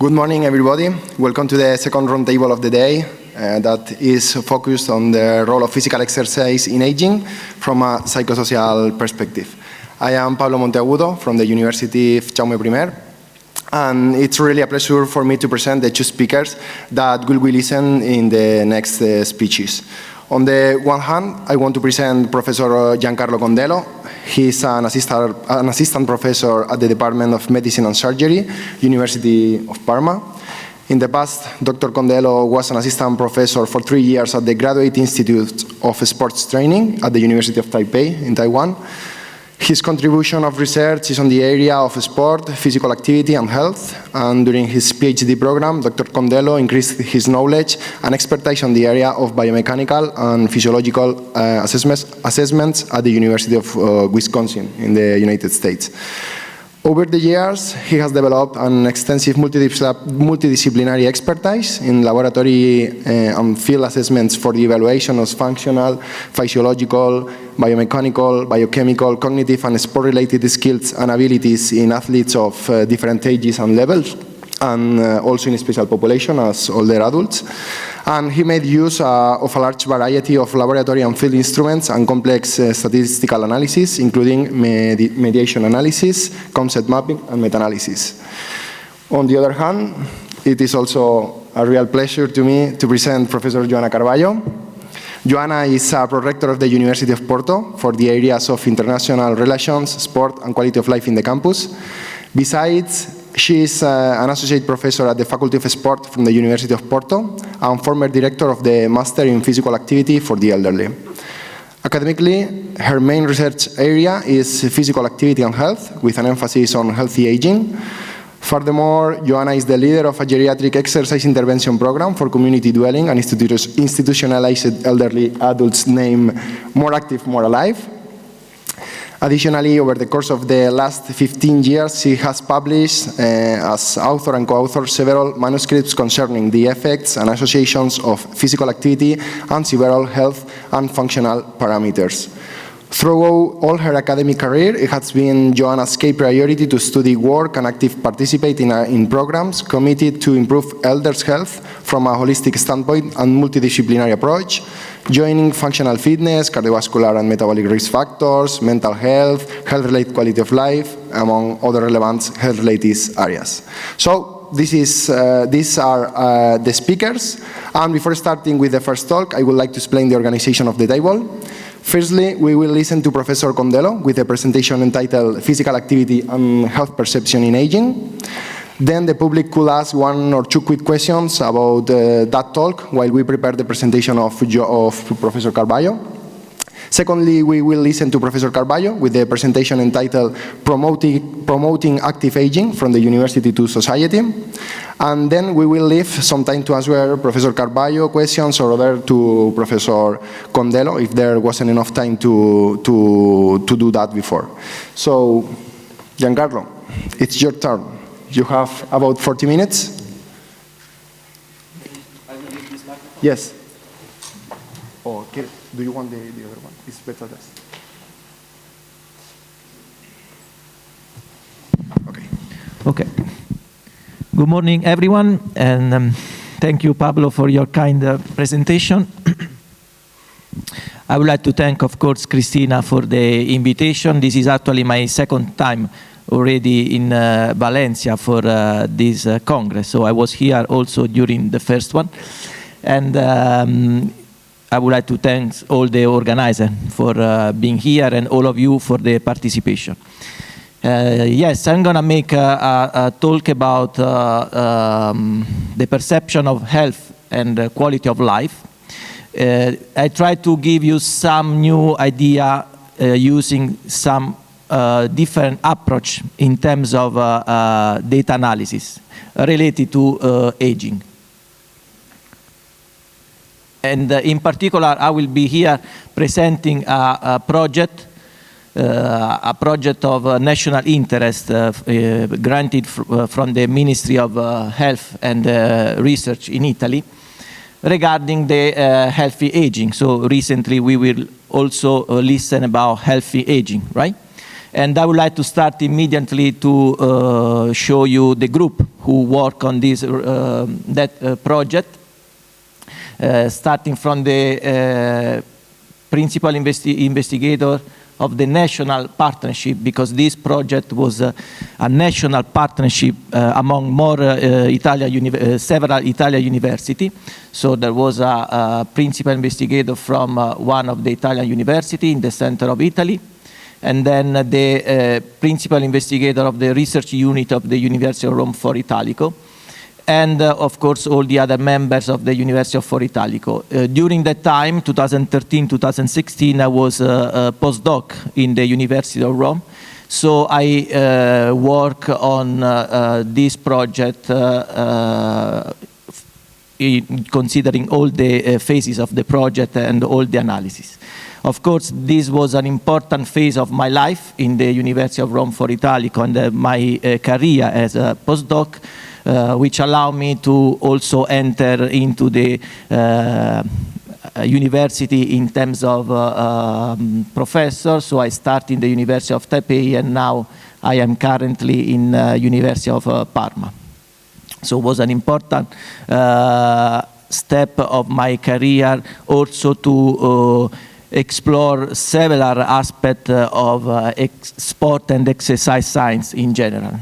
Good morning, everybody. Welcome to the second roundtable of the day that is focused on the role of physical exercise in aging from a psychosocial perspective. I am Pablo Monteagudo from the University of Jaume I, and it's really a pleasure for me to present the two speakers that will be listened in the next speeches. On the one hand, I want to present Professor Giancarlo Condello. He's an assistant professor at the Department of Medicine and Surgery, University of Parma. In the past, Dr. Condello was an assistant professor for 3 years at the Graduate Institute of Sports Training at the University of Taipei in Taiwan. His contribution of research is on the area of sport, physical activity, and health. And during his PhD program, Dr. Condello increased his knowledge and expertise on the area of biomechanical and physiological assessments at the University of Wisconsin in the United States. Over the years, he has developed an extensive multidisciplinary expertise in laboratory and field assessments for the evaluation of functional, physiological, biomechanical, biochemical, cognitive, and sport-related skills and abilities in athletes of different ages and levels, and also in special population as older adults. And he made use of a large variety of laboratory and field instruments and complex statistical analysis, including mediation analysis, concept mapping, and meta-analysis. On the other hand, it is also a real pleasure to me to present Professor Joana Carballo. Joana is a prorector of the University of Porto for the areas of international relations, sport, and quality of life in the campus. Besides, she is an associate professor at the Faculty of Sport from the University of Porto and former director of the Master in Physical Activity for the Elderly. Academically, her main research area is physical activity and health, with an emphasis on healthy aging. Furthermore, Joana is the leader of a geriatric exercise intervention program for community dwelling and institutionalized elderly adults named More Active, More Alive. Additionally, over the course of the last 15 years, she has published as author and co-author several manuscripts concerning the effects and associations of physical activity and several health and functional parameters. Throughout all her academic career, it has been Joana's key priority to study, work, and actively participate in programs committed to improve elders' health from a holistic standpoint and multidisciplinary approach, joining functional fitness, cardiovascular and metabolic risk factors, mental health, health-related quality of life, among other relevant health-related areas. So these are the speakers. And before starting with the first talk, I would like to explain the organization of the table. Firstly, we will listen to Professor Condello with a presentation entitled Physical Activity and Health Perception in Aging. Then the public could ask 1 or 2 quick questions about that talk while we prepare the presentation of Professor Carballo. Secondly, we will listen to Professor Carballo with the presentation entitled Promoting Active Aging from the University to Society. And then we will leave some time to answer Professor Carballo questions or other to Professor Condello if there wasn't enough time to do that before. So, Giancarlo, it's your turn. You have about 40 minutes. I will use this microphone? Yes. Oh, okay. Do you want the other one? It's better this. Okay. Okay. Good morning, everyone, and thank you, Pablo, for your kind presentation. I would like to thank, of course, Cristina for the invitation. This is actually my second time already in Valencia for this Congress. So I was here also during the first one. And I would like to thank all the organizers for being here and all of you for the participation. Yes, I'm going to make a talk about the perception of health and quality of life. I try to give you some new idea using some different approach in terms of data analysis related to aging. And in particular, I will be here presenting a project of national interest granted from the Ministry of Health and Research in Italy regarding the healthy aging. So recently we will also listen about healthy aging, right? And I would like to start immediately to show you the group who work on this project, starting from the principal investigator of the national partnership, because this project was a national partnership among several Italian universities. So there was a principal investigator from one of the Italian universities in the center of Italy, and then the principal investigator of the research unit of the University of Rome for Italico, and of course all the other members of the University of For Italico. During that time, 2013-2016, I was a postdoc in the University of Rome. So I work on this project considering all the phases of the project and all the analysis. Of course, this was an important phase of my life in the University of Rome for Italico and my career as a postdoc, which allowed me to also enter into the university in terms of professor. So I started in the University of Taipei, and now I am currently in University of Parma. So it was an important step of my career also to explore several aspects of sport and exercise science in general.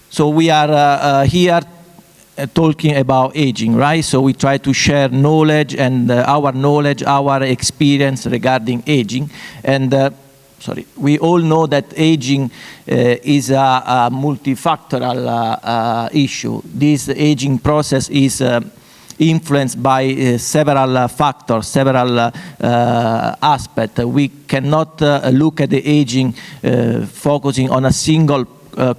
So we are here talking about aging, right? So we try to share knowledge and our experience regarding aging. And we all know that aging is a multifactorial issue. This aging process is influenced by several factors, several aspects. We cannot look at the aging focusing on a single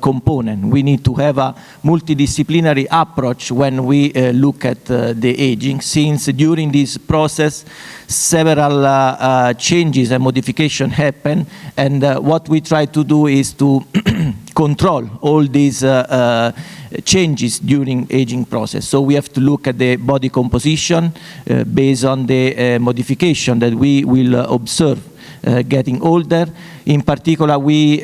component. We need to have a multidisciplinary approach when we look at the aging, since during this process several changes and modifications happen, and what we try to do is to control all these changes during aging process. So we have to look at the body composition based on the modification that we will observe getting older. In particular, we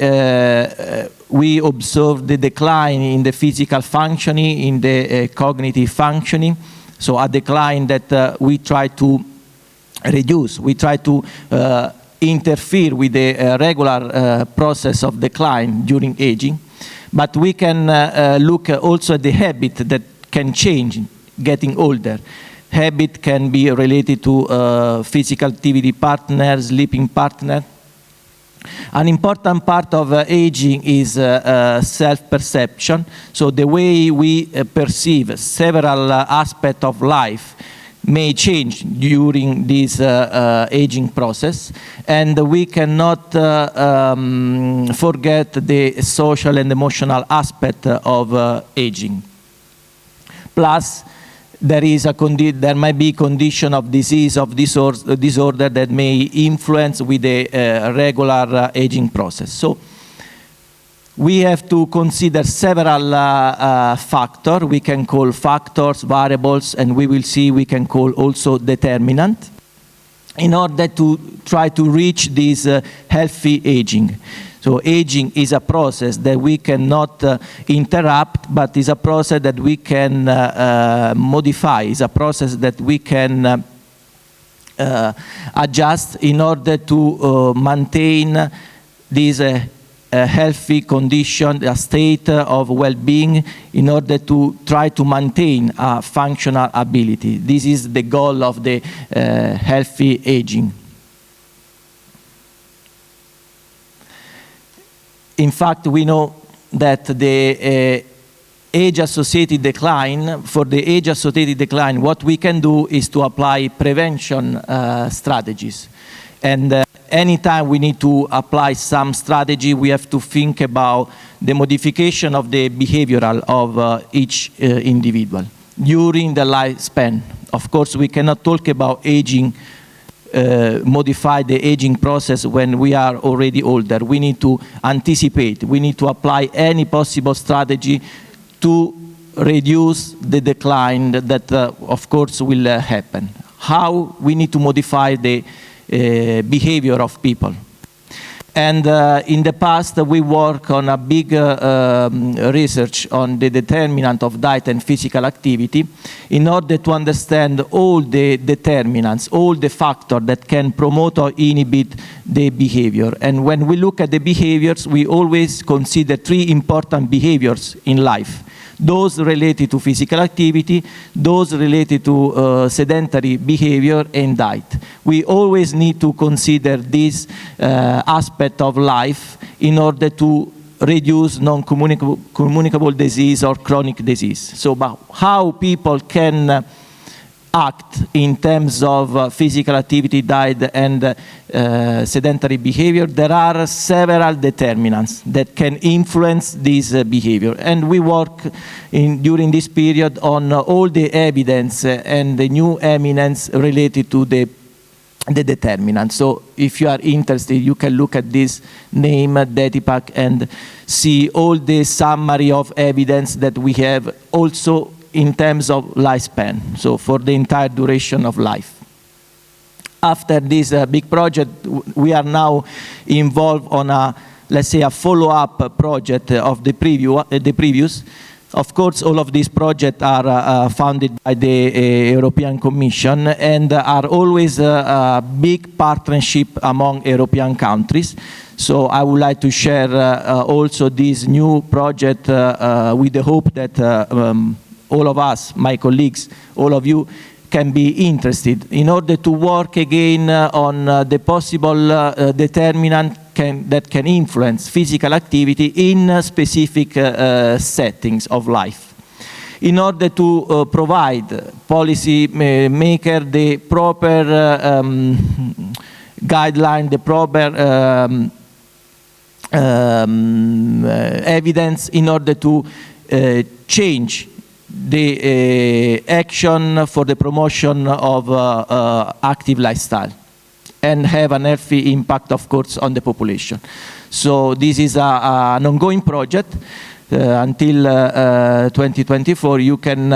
observe the decline in the physical functioning, in the cognitive functioning. So a decline that we try to reduce. We try to interfere with the regular process of decline during aging. But we can look also at the habit that can change getting older. Habit can be related to physical activity partner, sleeping partner. An important part of aging is self-perception. So the way we perceive several aspects of life may change during this aging process, and we cannot forget the social and emotional aspect of aging. Plus, there might be condition of disease, of disorder that may influence with the regular aging process. So we have to consider several factors. We can call factors, variables, and we will see we can call also determinant, in order to try to reach this healthy aging. So aging is a process that we cannot interrupt, but is a process that we can modify, is a process that we can adjust in order to maintain this healthy condition, a state of well-being, in order to try to maintain a functional ability. This is the goal of the healthy aging. In fact, we know that the age-associated decline, for the age-associated decline, what we can do is to apply prevention strategies. And anytime we need to apply some strategy, we have to think about the modification of the behavioral of each individual during the lifespan. Of course, we cannot talk about aging, modify the aging process when we are already older. We need to anticipate. We need to apply any possible strategy to reduce the decline that, of course, will happen. How we need to modify the behavior of people. And in the past, we work on a big research on the determinant of diet and physical activity in order to understand all the determinants, all the factors that can promote or inhibit the behavior. And when we look at the behaviors, we always consider three important behaviors in life. Those related to physical activity, those related to sedentary behavior and diet. We always need to consider this aspect of life in order to reduce non-communicable disease or chronic disease. So how people can act in terms of physical activity, diet, and sedentary behavior, there are several determinants that can influence this behavior. And we work during this period on all the evidence and the new eminence related to the determinants. So if you are interested, you can look at this name, DETIPAC, and see all the summary of evidence that we have also in terms of lifespan, so for the entire duration of life. After this big project, we are now involved on a, let's say, a follow-up project of the previous. Of course, all of these projects are funded by the European Commission and are always a big partnership among European countries. So I would like to share also this new project with the hope that all of us, my colleagues, all of you, can be interested in order to work again on the possible determinant that can influence physical activity in specific settings of life. In order to provide policy maker the proper guideline, the proper evidence in order to change the action for the promotion of active lifestyle and have an healthy impact, of course, on the population. So this is an ongoing project. Until 2024, you can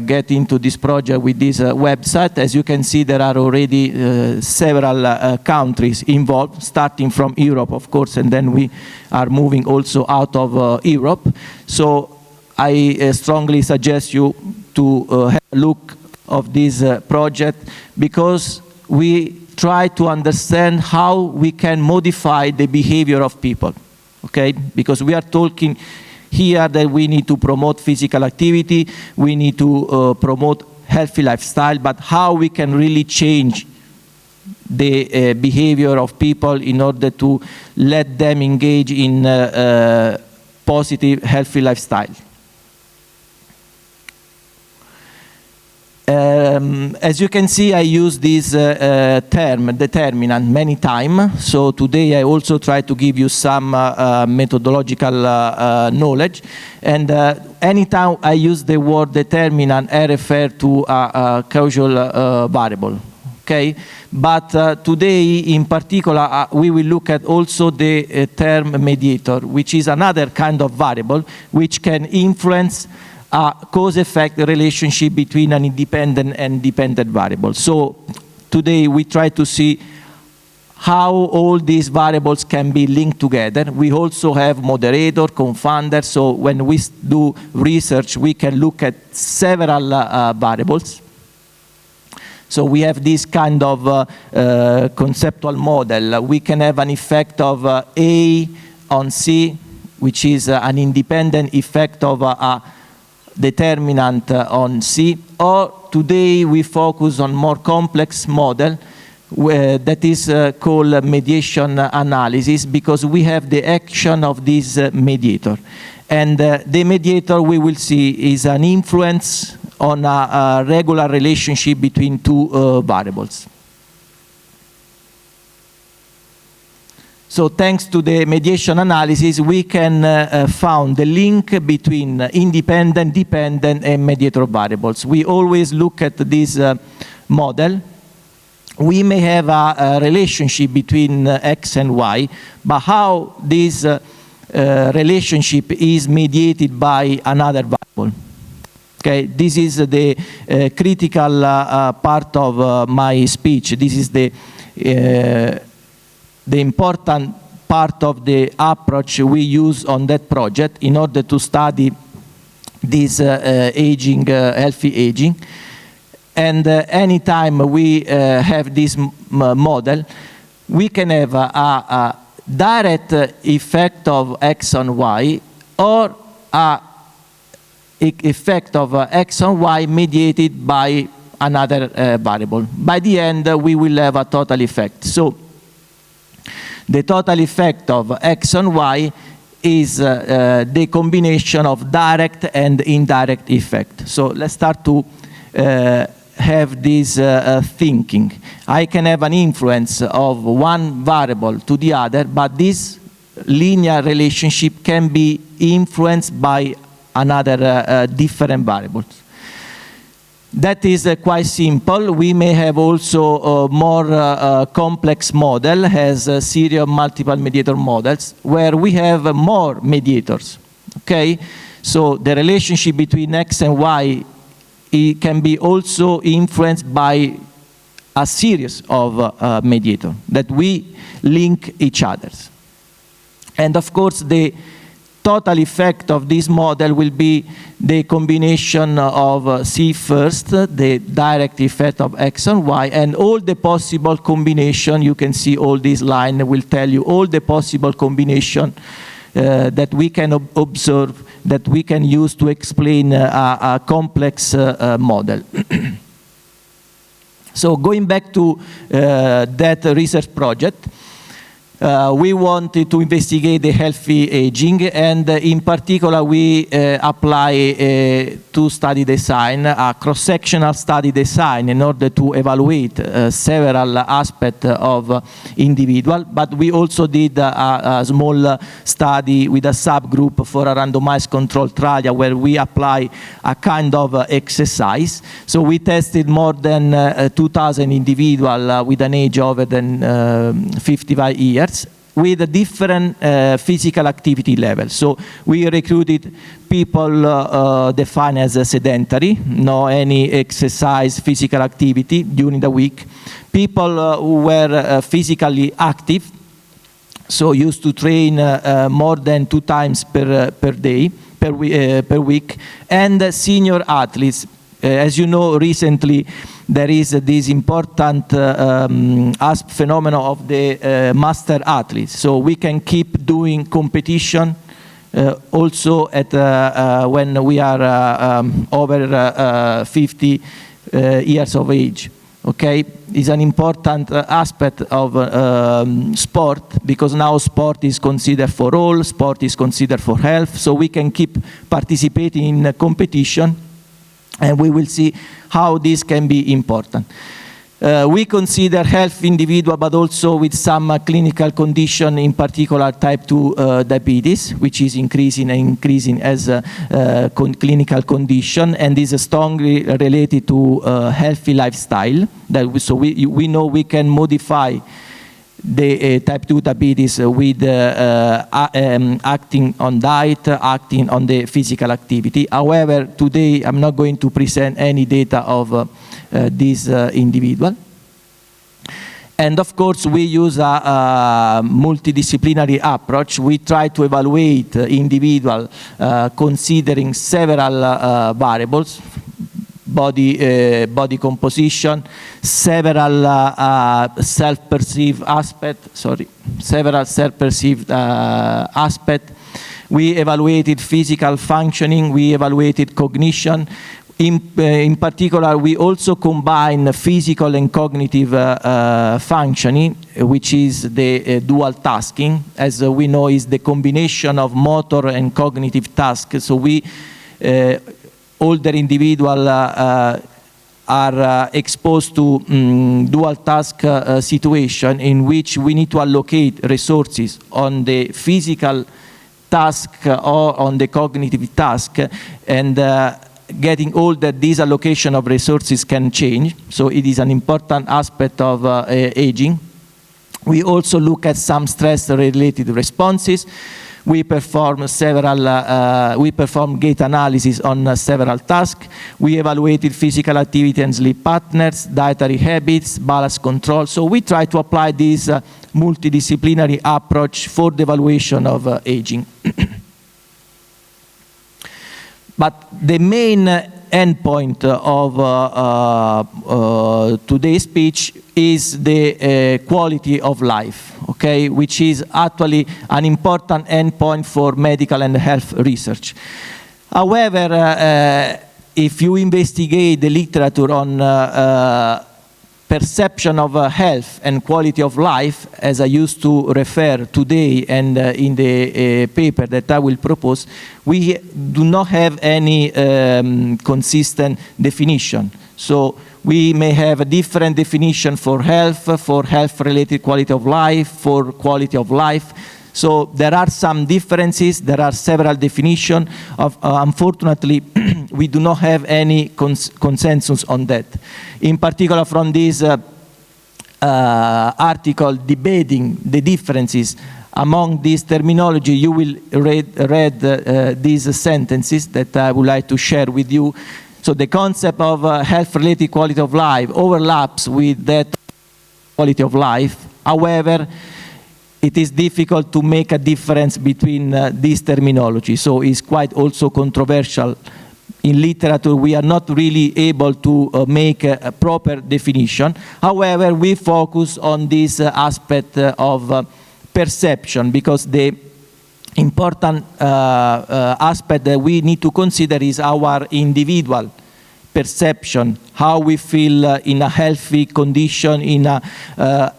get into this project with this website. As you can see, there are already several countries involved, starting from Europe, of course, and then we are moving also out of Europe. So I strongly suggest you to have a look of this project, because we try to understand how we can modify the behavior of people, okay? Because we are talking here that we need to promote physical activity, we need to promote healthy lifestyle, but how we can really change the behavior of people in order to let them engage in positive, healthy lifestyle. As you can see, I use this term, determinant, many times. So today I also try to give you some methodological knowledge. And anytime I use the word determinant, I refer to a causal variable. Okay? But today, in particular, we will look at also the term mediator, which is another kind of variable which can influence a cause-effect relationship between an independent and dependent variable. So today we try to see how all these variables can be linked together. We also have moderator, confounder, so when we do research, we can look at several variables. So we have this kind of conceptual model. We can have an effect of A on C, which is an independent effect of a determinant on C, or today we focus on more complex model that is called mediation analysis, because we have the action of this mediator. And the mediator, we will see, is an influence on a regular relationship between two variables. So thanks to the mediation analysis, we can find the link between independent, dependent, and mediator variables. We always look at this model. We may have a relationship between X and Y, but how this relationship is mediated by another variable. Okay, this is the critical part of my speech. This is the the important part of the approach we use on that project in order to study this aging, healthy aging. And anytime we have this model, we can have a direct effect of X on Y or a effect of X on Y mediated by another variable. By the end, we will have a total effect. So the total effect of X on Y is the combination of direct and indirect effect. So let's start to have this thinking. I can have an influence of one variable to the other, but this linear relationship can be influenced by another different variables. That is quite simple. We may have also a more complex model, as a series of multiple mediator models, where we have more mediators. Okay, so the relationship between X and Y, it can be also influenced by a series of mediators that we link each other. And of course, the total effect of this model will be the combination of C first, the direct effect of X and Y, and all the possible combination. You can see all this line will tell you all the possible combination that we can observe, that we can use to explain a complex model. So going back to that research project, we wanted to investigate the healthy aging, and in particular we apply to study design, a cross-sectional study design in order to evaluate several aspects of individual, but we also did a small study with a subgroup for a randomized control trial where we apply a kind of exercise. So we tested more than 2,000 individuals with an age over than 55 years. With a different physical activity level. So we recruited people defined as sedentary, no any exercise, physical activity during the week. People who were physically active, so used to train more than 2 times per week, and senior athletes. As you know, recently there is this important phenomenon of the master athletes. So we can keep doing competition also at when we are over 50 years of age. Okay, is an important aspect of sport, because now sport is considered for all, sport is considered for health, so we can keep participating in competition. And we will see how this can be important. We consider healthy individual, but also with some clinical condition, in particular type 2 diabetes, which is increasing as a clinical condition, and is strongly related to healthy lifestyle. So we know we can modify the type 2 diabetes with acting on diet, acting on the physical activity. However, today I'm not going to present any data of this individual. And of course, we use a multidisciplinary approach. We try to evaluate individual considering several variables, body composition, several self-perceived aspects. We evaluated physical functioning. We evaluated cognition. In particular, we also combine physical and cognitive functioning, which is the dual tasking, as we know is the combination of motor and cognitive tasks. So we older individuals are exposed to dual task situation in which we need to allocate resources on the physical task or on the cognitive task, and getting older, this allocation of resources can change. So it is an important aspect of aging. We also look at some stress-related responses. We perform gait analysis on several tasks. We evaluated physical activity and sleep patterns, dietary habits, balance control. So we try to apply this multidisciplinary approach for the evaluation of aging. But the main endpoint of today's speech is the quality of life, okay, which is actually an important endpoint for medical and health research. However, if you investigate the literature on perception of health and quality of life, as I used to refer today and in the paper that I will propose, we do not have any consistent definition. So we may have a different definition for health-related quality of life, for quality of life. So there are some differences, there are several definitions. Unfortunately, we do not have any consensus on that. In particular, from this article debating the differences among this terminology, you will read these sentences that I would like to share with you. So the concept of health-related quality of life overlaps with that quality of life. However, it is difficult to make a difference between these terminology. So it's quite also controversial. In literature, we are not really able to make a proper definition. However, we focus on this aspect of perception, because the important aspect that we need to consider is our individual perception, how we feel in a healthy condition,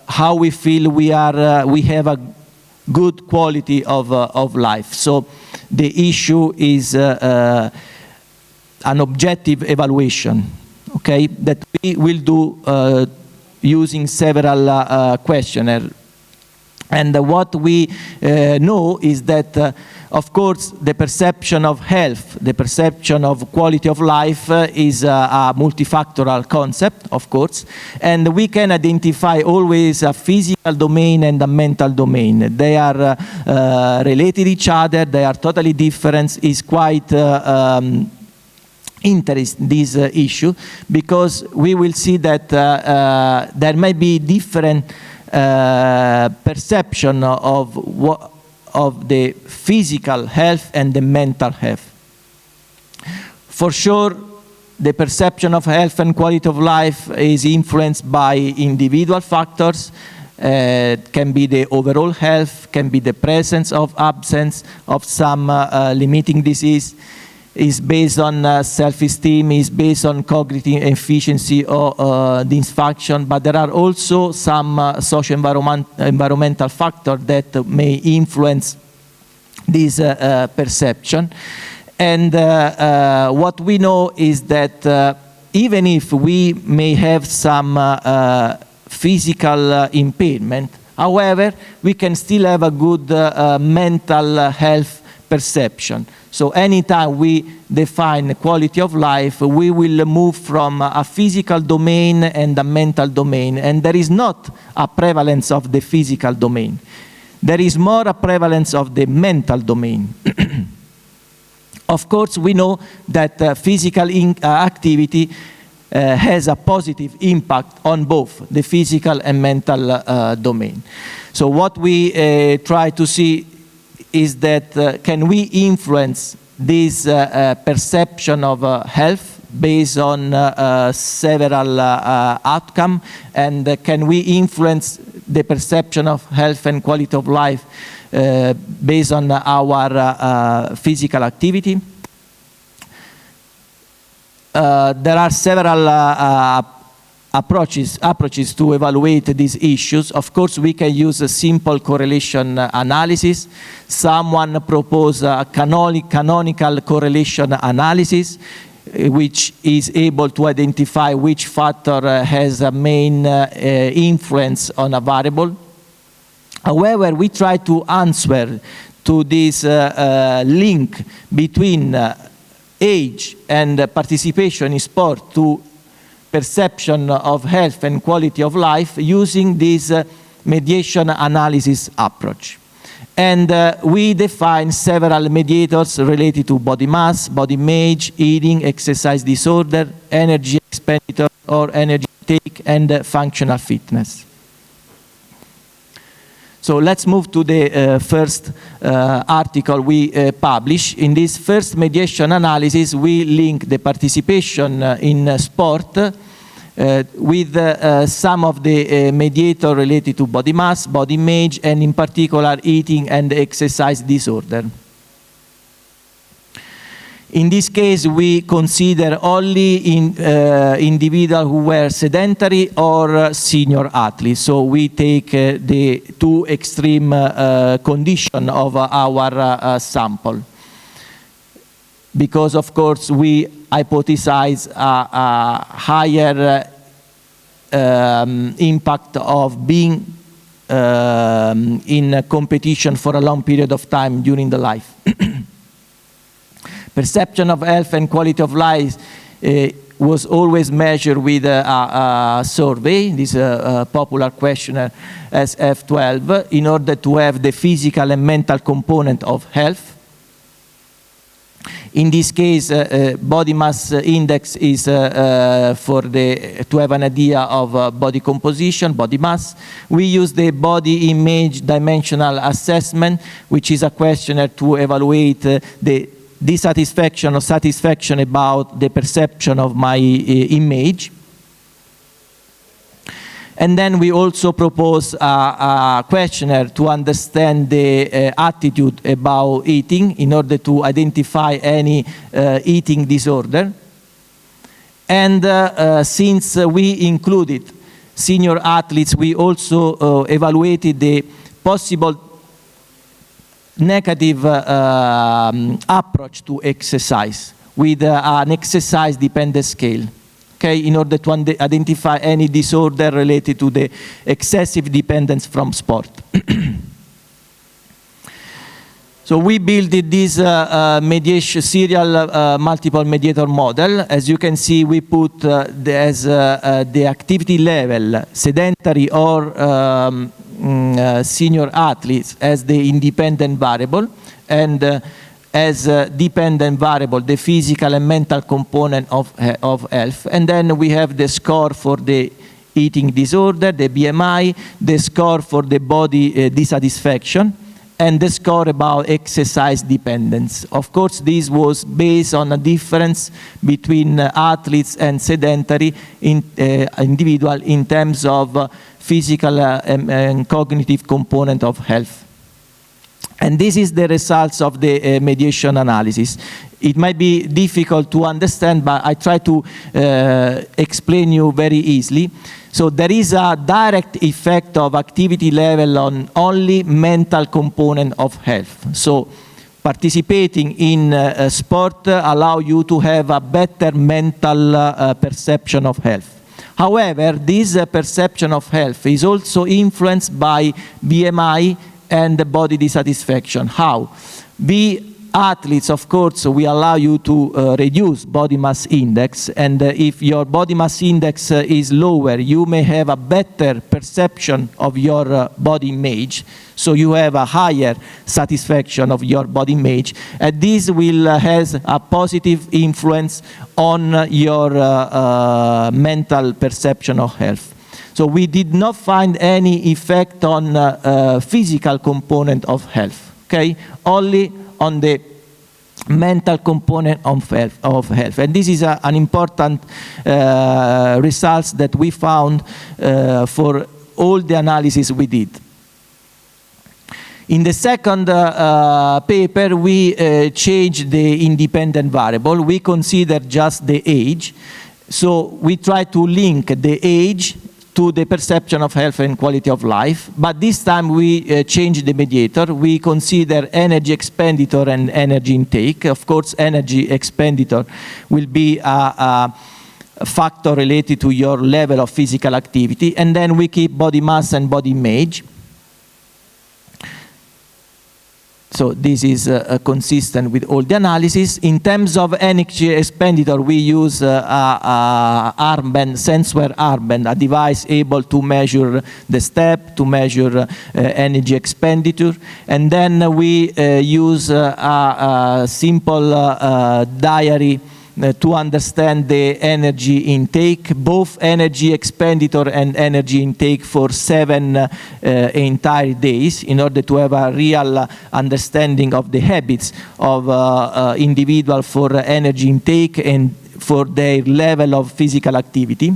how we feel we have a good quality of life. So the issue is an objective evaluation, okay, that we will do using several questionnaires. And what we know is that, of course, the perception of health, the perception of quality of life is a multifactorial concept, of course, and we can identify always a physical domain and a mental domain. They are related to each other, they are totally different. It's quite interesting, this issue, because we will see that there might be different perception of the physical health and the mental health. For sure, the perception of health and quality of life is influenced by individual factors. Can be the overall health, can be the presence of absence of some limiting disease. Is based on self-esteem, is based on cognitive efficiency or dysfunction, but there are also some socio-environmental factors that may influence this perception. And what we know is that even if we may have some physical impairment, however, we can still have a good mental health perception. So anytime we define quality of life, we will move from a physical domain and a mental domain, and there is not a prevalence of the physical domain. There is more a prevalence of the mental domain. Of course, we know that physical activity has a positive impact on both the physical and mental domain. So what we try to see is that can we influence this perception of health based on several outcomes, and can we influence the perception of health and quality of life based on our physical activity? There are several approaches to evaluate these issues. Of course, we can use a simple correlation analysis. Someone proposed a canonical correlation analysis, which is able to identify which factor has a main influence on a variable. However, we try to answer to this link between age and participation in sport to perception of health and quality of life using this mediation analysis approach. And we define several mediators related to body mass, body image, eating, exercise disorder, energy expenditure or energy intake, and functional fitness. So let's move to the first article we publish. In this first mediation analysis, we link the participation in sport with some of the mediators related to body mass, body image, and in particular eating and exercise disorder. In this case, we consider only individuals who were sedentary or senior athletes. So we take the two extreme conditions of our sample. Because, of course, we hypothesize a higher impact of being in competition for a long period of time during the life. Perception of health and quality of life was always measured with a survey, this popular questionnaire SF12, in order to have the physical and mental component of health. In this case, body mass index is to have an idea of body composition, body mass. We use the body image dimensional assessment, which is a questionnaire to evaluate the dissatisfaction or satisfaction about the perception of my image. And then we also propose a questionnaire to understand the attitude about eating in order to identify any eating disorder. And since we included senior athletes, we also evaluated the possible negative approach to exercise with an exercise-dependent scale. Okay, in order to identify any disorder related to the excessive dependence from sport. So we built this mediation serial multiple mediator model. As you can see, we put as the activity level, sedentary or senior athletes as the independent variable, and as dependent variable, the physical and mental component of health. And then we have the score for the eating disorder, the BMI, the score for the body dissatisfaction, and the score about exercise dependence. Of course, this was based on a difference between athletes and sedentary individual in terms of physical and cognitive component of health. And this is the results of the mediation analysis. It might be difficult to understand, but I try to explain you very easily. So there is a direct effect of activity level on only mental component of health. So participating in sport allow you to have a better mental perception of health. However, this perception of health is also influenced by BMI and the body dissatisfaction. How? We athletes, of course, we allow you to reduce body mass index, and if your body mass index is lower, you may have a better perception of your body image, so you have a higher satisfaction of your body image, and this will has a positive influence on your mental perception of health. So we did not find any effect on physical component of health, okay? Only on the mental component of health. And this is an important results that we found for all the analysis we did. In the second paper, we changed the independent variable. We consider just the age. So we try to link the age to the perception of health and quality of life. But this time we change the mediator. We consider energy expenditure and energy intake. Of course, energy expenditure will be a factor related to your level of physical activity. And then we keep body mass and body image. So this is consistent with all the analysis. In terms of energy expenditure, we use armband, sensor armband, a device able to measure the step, to measure energy expenditure. And then we use a simple diary to understand the energy intake, both energy expenditure and energy intake for 7 entire days, in order to have a real understanding of the habits of individual for energy intake and for their level of physical activity.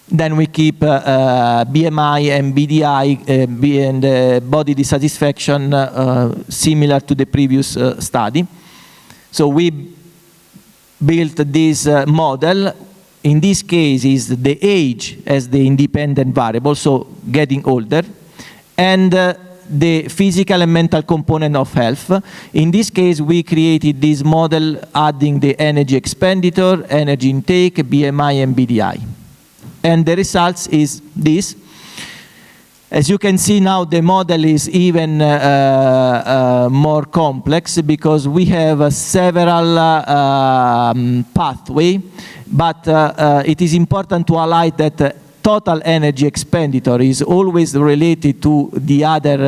Then we keep BMI and BDI and body dissatisfaction similar to the previous study. So we built this model. In this case is the age as the independent variable, so getting older, and the physical and mental component of health. In this case, we created this model adding the energy expenditure, energy intake, BMI, and BDI. And the results is this. As you can see now, the model is even more complex because we have several pathways, but it is important to highlight that total energy expenditure is always related to the other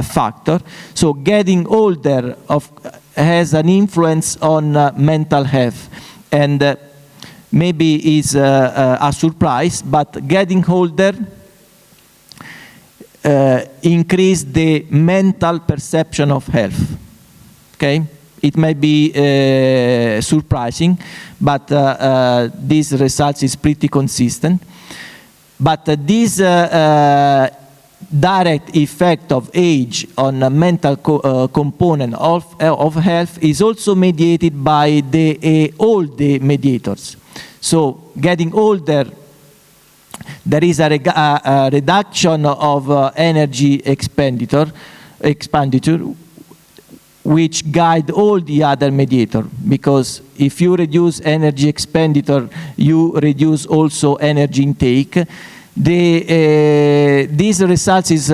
factor. So getting older has an influence on mental health, and maybe is a surprise, but getting older increase the mental perception of health. Okay, it may be surprising, but this result is pretty consistent. But this direct effect of age on a mental component of health is also mediated by the all the mediators. So getting older, there is a reduction of energy expenditure, which guide all the other mediators. Because if you reduce energy expenditure, you reduce also energy intake. This result is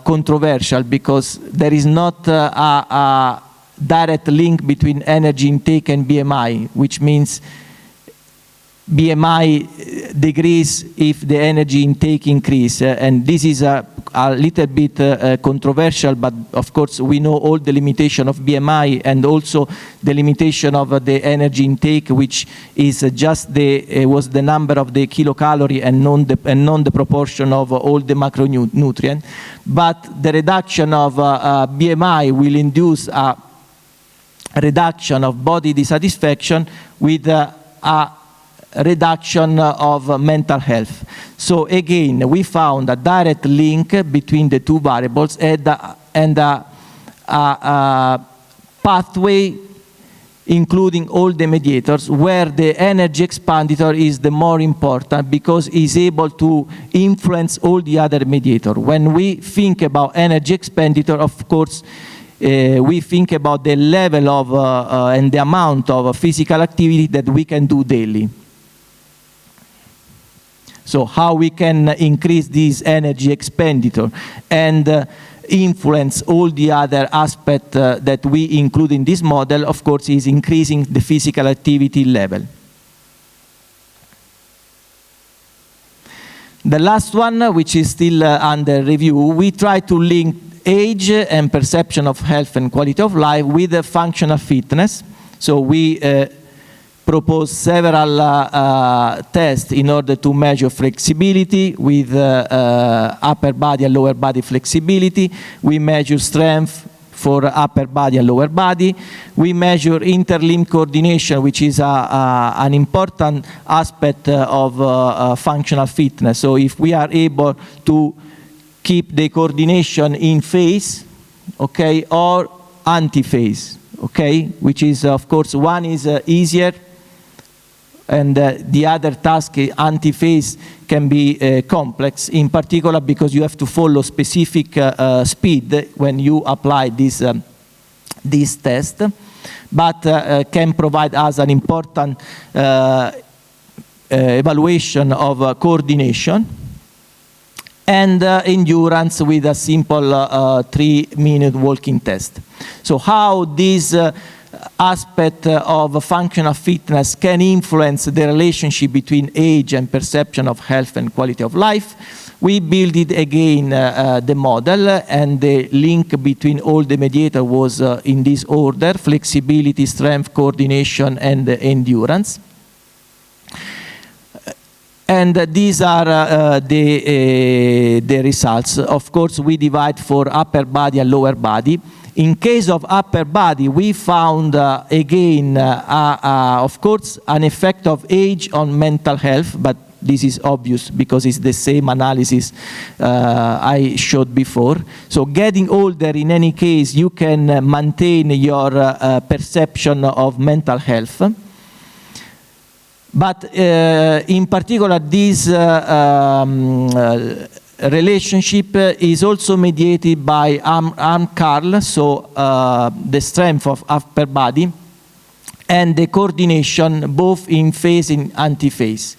controversial because there is not a direct link between energy intake and BMI, which means BMI decrease if the energy intake increase, and this is a little bit controversial, but of course we know all the limitation of BMI and also the limitation of the energy intake, which is just was the number of the kilocalorie and non the proportion of all the macronutrient. But the reduction of BMI will induce a reduction of body dissatisfaction with a reduction of mental health. So again, we found a direct link between the two variables and a pathway including all the mediators, where the energy expenditure is the more important because it's able to influence all the other mediators. When we think about energy expenditure, of course, we think about the level of and the amount of physical activity that we can do daily. So how we can increase this energy expenditure and influence all the other aspects that we include in this model, of course, is increasing the physical activity level. The last one, which is still under review, we try to link age and perception of health and quality of life with functional fitness. So we propose several tests in order to measure flexibility with upper body and lower body flexibility. We measure strength for upper body and lower body. We measure interlimb coordination, which is an important aspect of functional fitness. So if we are able to keep the coordination in phase, okay, or anti-phase, okay, which is, of course, one is easier, and the other task, anti-phase, can be complex, in particular because you have to follow specific speed when you apply this test, but can provide us an important evaluation of coordination. and endurance with a simple 3-minute walking test. So how this aspect of functional fitness can influence the relationship between age and perception of health and quality of life. We built it again, the model, and the link between all the mediators was in this order: flexibility, strength, coordination, and endurance. And these are the results. Of course, we divide for upper body and lower body. In case of upper body, we found again, of course, an effect of age on mental health, but this is obvious because it's the same analysis I showed before. So getting older, in any case, you can maintain your perception of mental health. But in particular, this relationship is also mediated by arm curl, so the strength of upper body, and the coordination both in phase and anti-phase.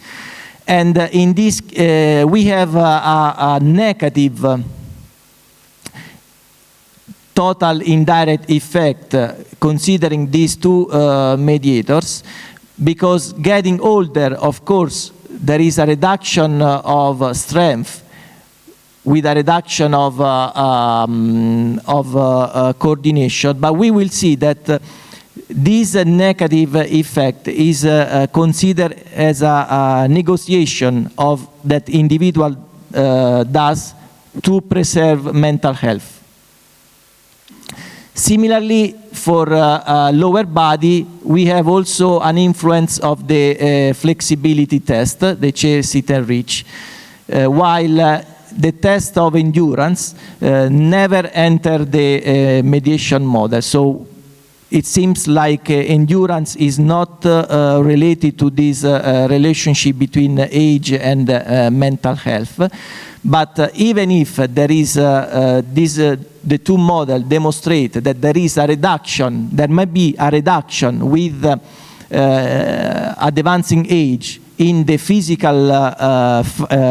And in this, we have a negative total indirect effect considering these two mediators, because getting older, of course, there is a reduction of strength with a reduction of coordination, but we will see that this negative effect is considered as a negotiation of that individual does to preserve mental health. Similarly, for lower body, we have also an influence of the flexibility test, the chair, sit, and reach, while the test of endurance never entered the mediation model. So it seems like endurance is not related to this relationship between age and mental health. But even if there is the two models demonstrate that there is a reduction, there may be a reduction with advancing age in the physical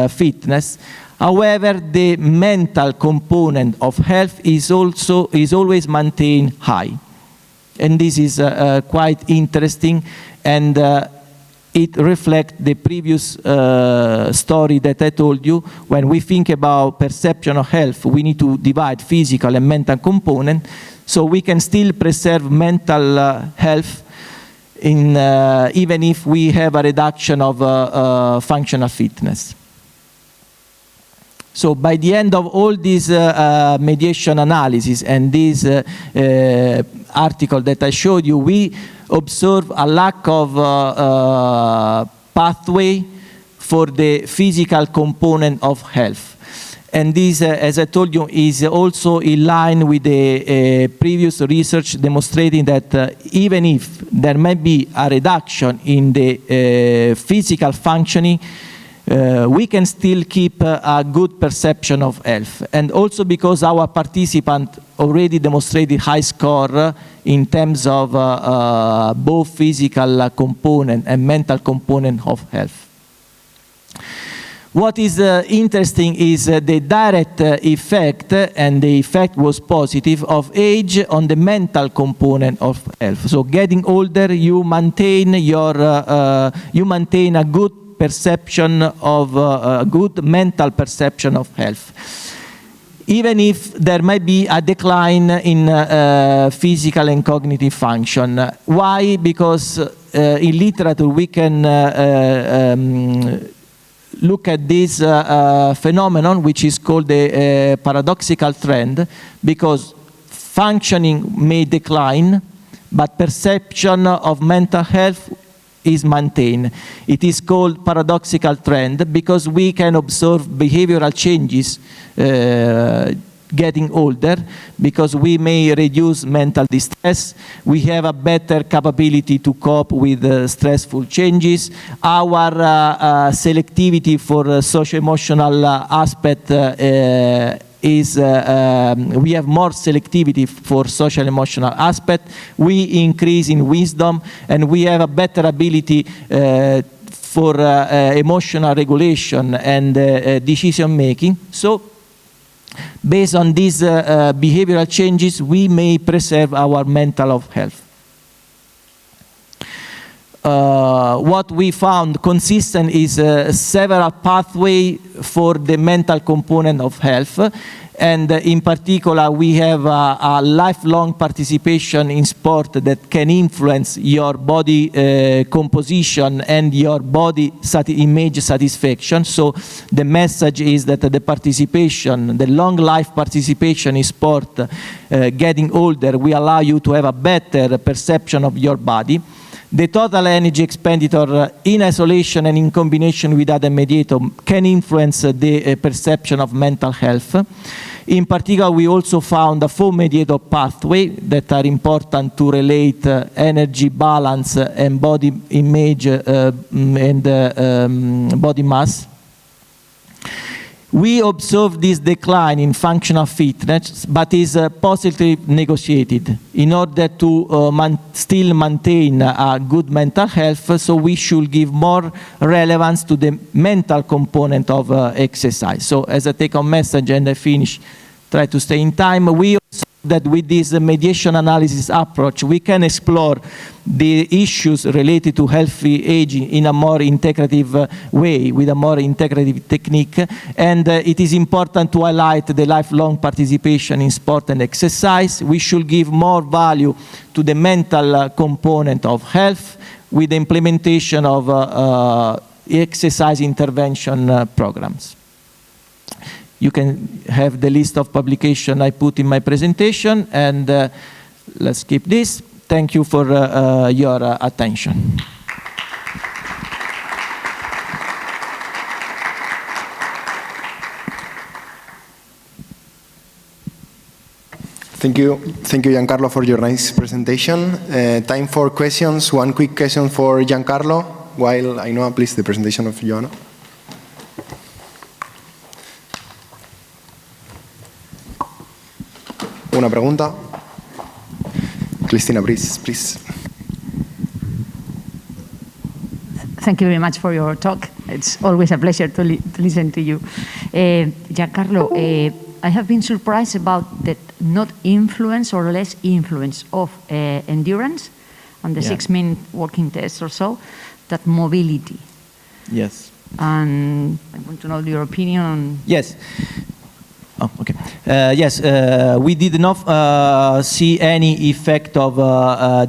fitness. However, the mental component of health is always maintained high. And this is quite interesting, and it reflects the previous story that I told you. When we think about perception of health, we need to divide physical and mental component, so we can still preserve mental health even if we have a reduction of functional fitness. So by the end of all this mediation analysis and this article that I showed you, we observe a lack of pathway for the physical component of health. And this, as I told you, is also in line with the previous research demonstrating that even if there may be a reduction in the physical functioning, we can still keep a good perception of health. And also because our participant already demonstrated high score in terms of both physical component and mental component of health. What is interesting is the direct effect, and the effect was positive, of age on the mental component of health. So getting older, you maintain a good perception of a good mental perception of health, even if there might be a decline in physical and cognitive function. Why? Because in literature we can look at this phenomenon, which is called the paradoxical trend, because functioning may decline, but perception of mental health is maintained. It is called paradoxical trend because we can observe behavioral changes getting older, because we may reduce mental distress, we have a better capability to cope with stressful changes, our selectivity for socio-emotional aspect is we have more selectivity for social emotional aspect, we increase in wisdom, and we have a better ability for emotional regulation and decision making. So based on these behavioral changes, we may preserve our mental health. What we found consistent is several pathways for the mental component of health. And in particular, we have a lifelong participation in sport that can influence your body composition and your body image satisfaction. So the message is that the participation, the long life participation in sport, getting older, will allow you to have a better perception of your body. The total energy expenditure in isolation and in combination with other mediators can influence the perception of mental health. In particular, we also found 4 mediator pathways that are important to relate energy balance and body image and body mass. We observe this decline in functional fitness, but is positively negotiated in order to still maintain a good mental health. So we should give more relevance to the mental component of exercise. So as a take-home message, and I finish, try to stay in time, we observe that with this mediation analysis approach, we can explore the issues related to healthy aging in a more integrative way, with a more integrative technique. And it is important to highlight the lifelong participation in sport and exercise. We should give more value to the mental component of health with the implementation of exercise intervention programs. You can have the list of publications I put in my presentation, and let's keep this. Thank you for your attention. Thank you, Giancarlo, for your nice presentation. Time for questions. One quick question for Giancarlo, while I know, please, the presentation of Joanna. Una pregunta. Cristina, please. Thank you very much for your talk. It's always a pleasure to listen to you. Giancarlo, I have been surprised about the not influence or less influence of endurance on the 6-minute walking test or so, that mobility. Yes. And I want to know your opinion on... Yes. Oh, okay. Yes, we did not see any effect of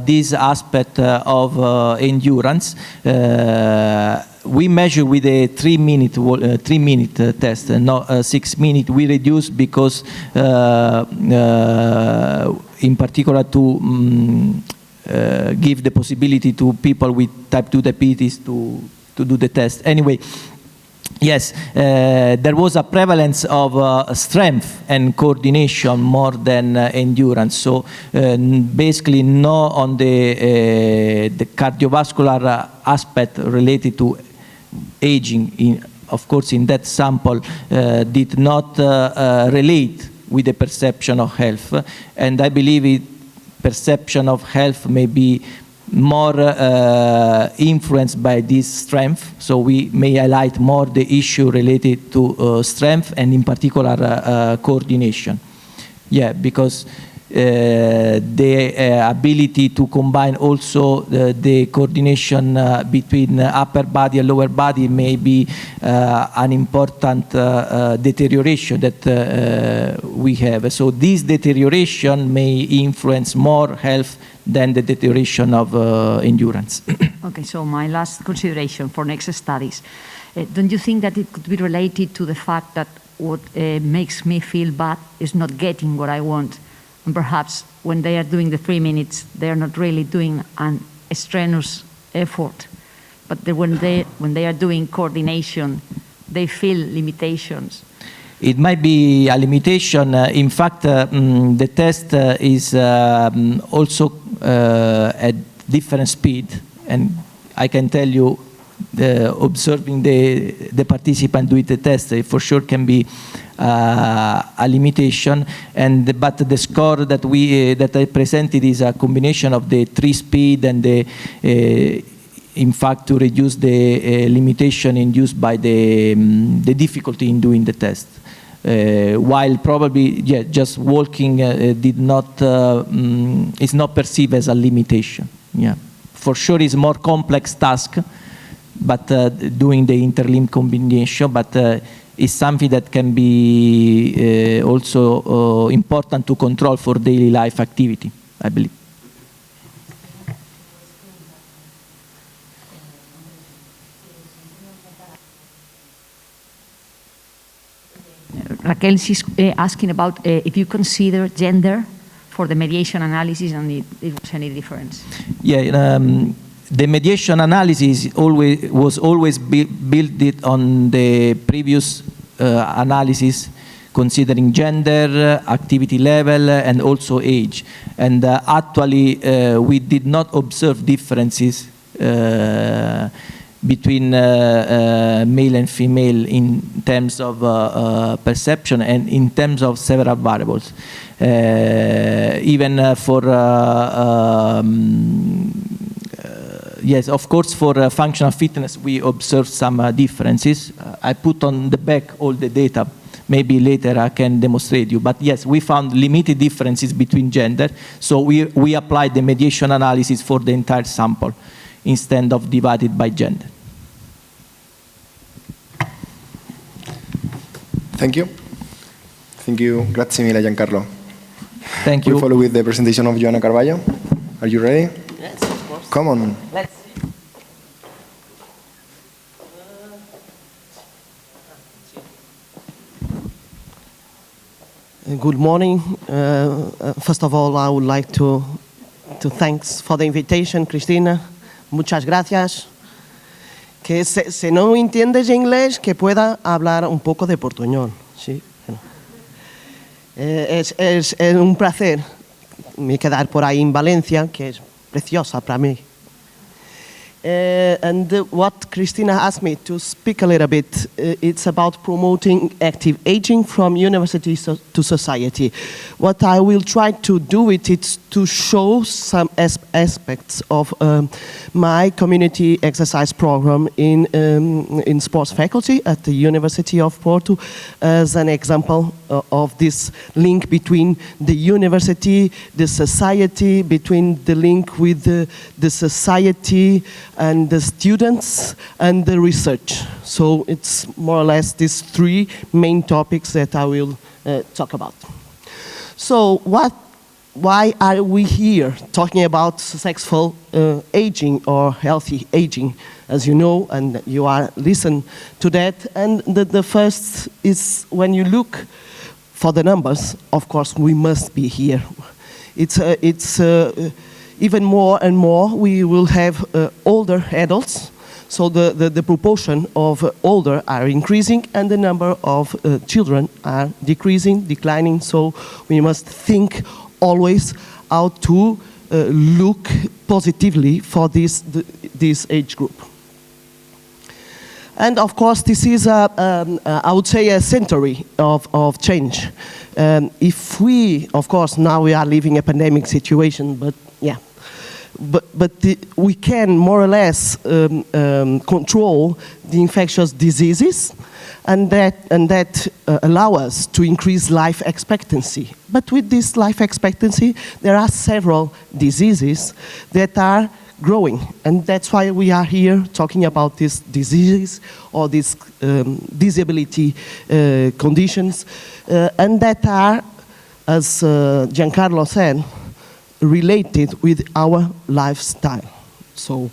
this aspect of endurance. We measure with a 3-minute test, not 6 minutes. We reduce because, in particular, to give the possibility to people with type 2 diabetes to do the test. Anyway. Yes, there was a prevalence of strength and coordination more than endurance. So basically, no on the cardiovascular aspect related to aging. Of course, in that sample, did not relate with the perception of health. And I believe perception of health may be more influenced by this strength, so we may highlight more the issue related to strength and in particular coordination. Yeah, because the ability to combine also the coordination between upper body and lower body may be an important deterioration that we have. So this deterioration may influence more health than the deterioration of endurance. Okay, so my last consideration for next studies. Don't you think that it could be related to the fact that what makes me feel bad is not getting what I want? And perhaps when they are doing the 3 minutes, they are not really doing an strenuous effort. But when they are doing coordination, they feel limitations. It might be a limitation. In fact, the test is also at different speed, and I can tell you, observing the participant doing the test, it for sure can be a limitation. But the score that I presented is a combination of the 3 speed and the in fact, to reduce the limitation induced by the difficulty in doing the test. While probably, yeah, just walking is not perceived as a limitation. Yeah, for sure, it's a more complex task, but doing the interlimb combination, but is something that can be also important to control for daily life activity, I believe. Raquel is asking about if you consider gender for the mediation analysis and if was any difference. Yeah, the mediation analysis was always built on the previous analysis, considering gender, activity level, and also age. And actually, we did not observe differences between male and female in terms of perception and in terms of several variables. Even for yes, of course, for functional fitness, we observed some differences. I put on the back all the data. Maybe later I can demonstrate you. But yes, we found limited differences between gender. So we applied the mediation analysis for the entire sample instead of divided by gender. Thank you. Thank you. Grazie mille, Giancarlo. Thank you. We follow with the presentation of Joana Carballo. Are you ready? Yes, of course. Come on. Let's see. Good morning. First of all, I would like to thanks for the invitation, Cristina. Muchas gracias. Que si no entiendes inglés, que pueda hablar un poco de portuñol. ¿Sí? Es un placer me quedar por ahí en Valencia, que es preciosa para mí. And what Cristina asked me to speak a little bit, it's about promoting active aging from university to society. What I will try to do is to show some aspects of my community exercise program in sports faculty at the University of Porto as an example of this link between the university, the society, between the link with the society and the students and the research. So it's more or less these three main topics that I will talk about. So why are we here talking about successful aging or healthy aging, as you know, and you are listen to that. And the first is when you look for the numbers, of course, we must be here. It's even more and more, we will have older adults. So the proportion of older are increasing and the number of children are declining. So we must think always how to look positively for this age group. And of course, this is, I would say, a century of change. If we, of course, now we are living a pandemic situation, but yeah. But we can more or less control the infectious diseases, and that allow us to increase life expectancy. But with this life expectancy, there are several diseases that are growing, and that's why we are here talking about these diseases or these disability conditions, and that are, as Giancarlo said, related with our lifestyle. So,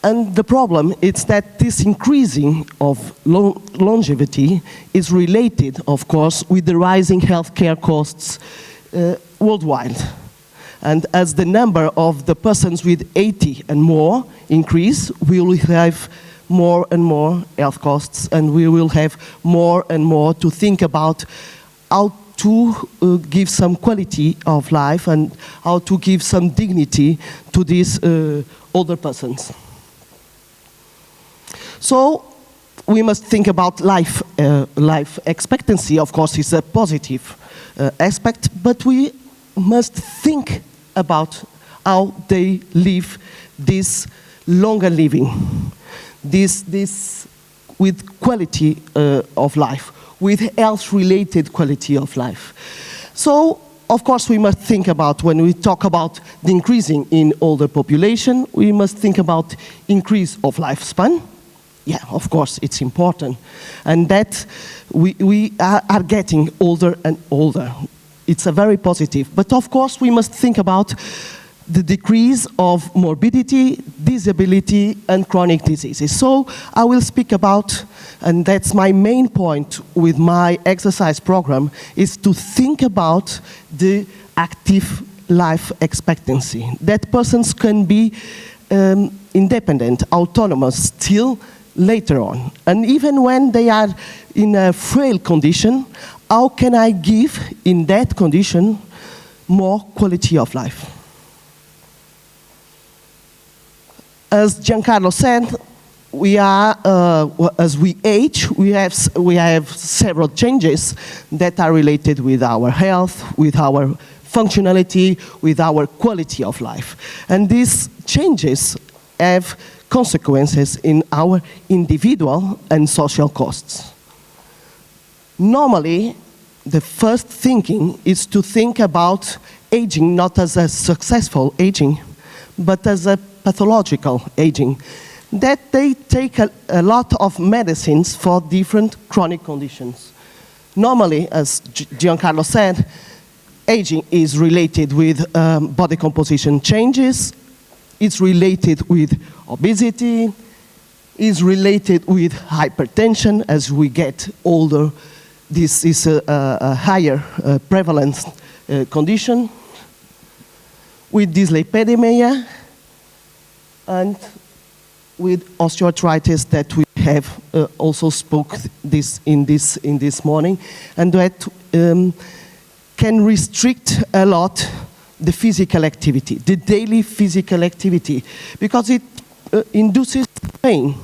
and the problem is that this increasing of longevity is related, of course, with the rising healthcare costs worldwide. And as the number of the persons with 80 and more increase, we will have more and more health costs, and we will have more and more to think about how to give some quality of life and how to give some dignity to these older persons. So we must think about life. Life expectancy, of course, is a positive aspect, but we must think about how they live this longer living, this with quality of life, with health-related quality of life. So, of course, we must think about, when we talk about the increasing in older population, we must think about increase of lifespan. Yeah, of course, it's important. And that we are getting older and older. It's a very positive. But of course, we must think about the decrease of morbidity, disability, and chronic diseases. So I will speak about, and that's my main point with my exercise program, is to think about the active life expectancy. That persons can be independent, autonomous, still later on. And even when they are in a frail condition, how can I give in that condition more quality of life? As Giancarlo said, we are, as we age, we have several changes that are related with our health, with our functionality, with our quality of life. And these changes have consequences in our individual and social costs. Normally, the first thinking is to think about aging not as a successful aging, but as a pathological aging, that they take a lot of medicines for different chronic conditions. Normally, as Giancarlo said, aging is related with body composition changes, it's related with obesity, is related with hypertension. As we get older, this is a higher prevalence condition, with dyslipidemia, and with osteoarthritis that we have also spoke this morning, and that can restrict a lot the physical activity, the daily physical activity, because it induces pain.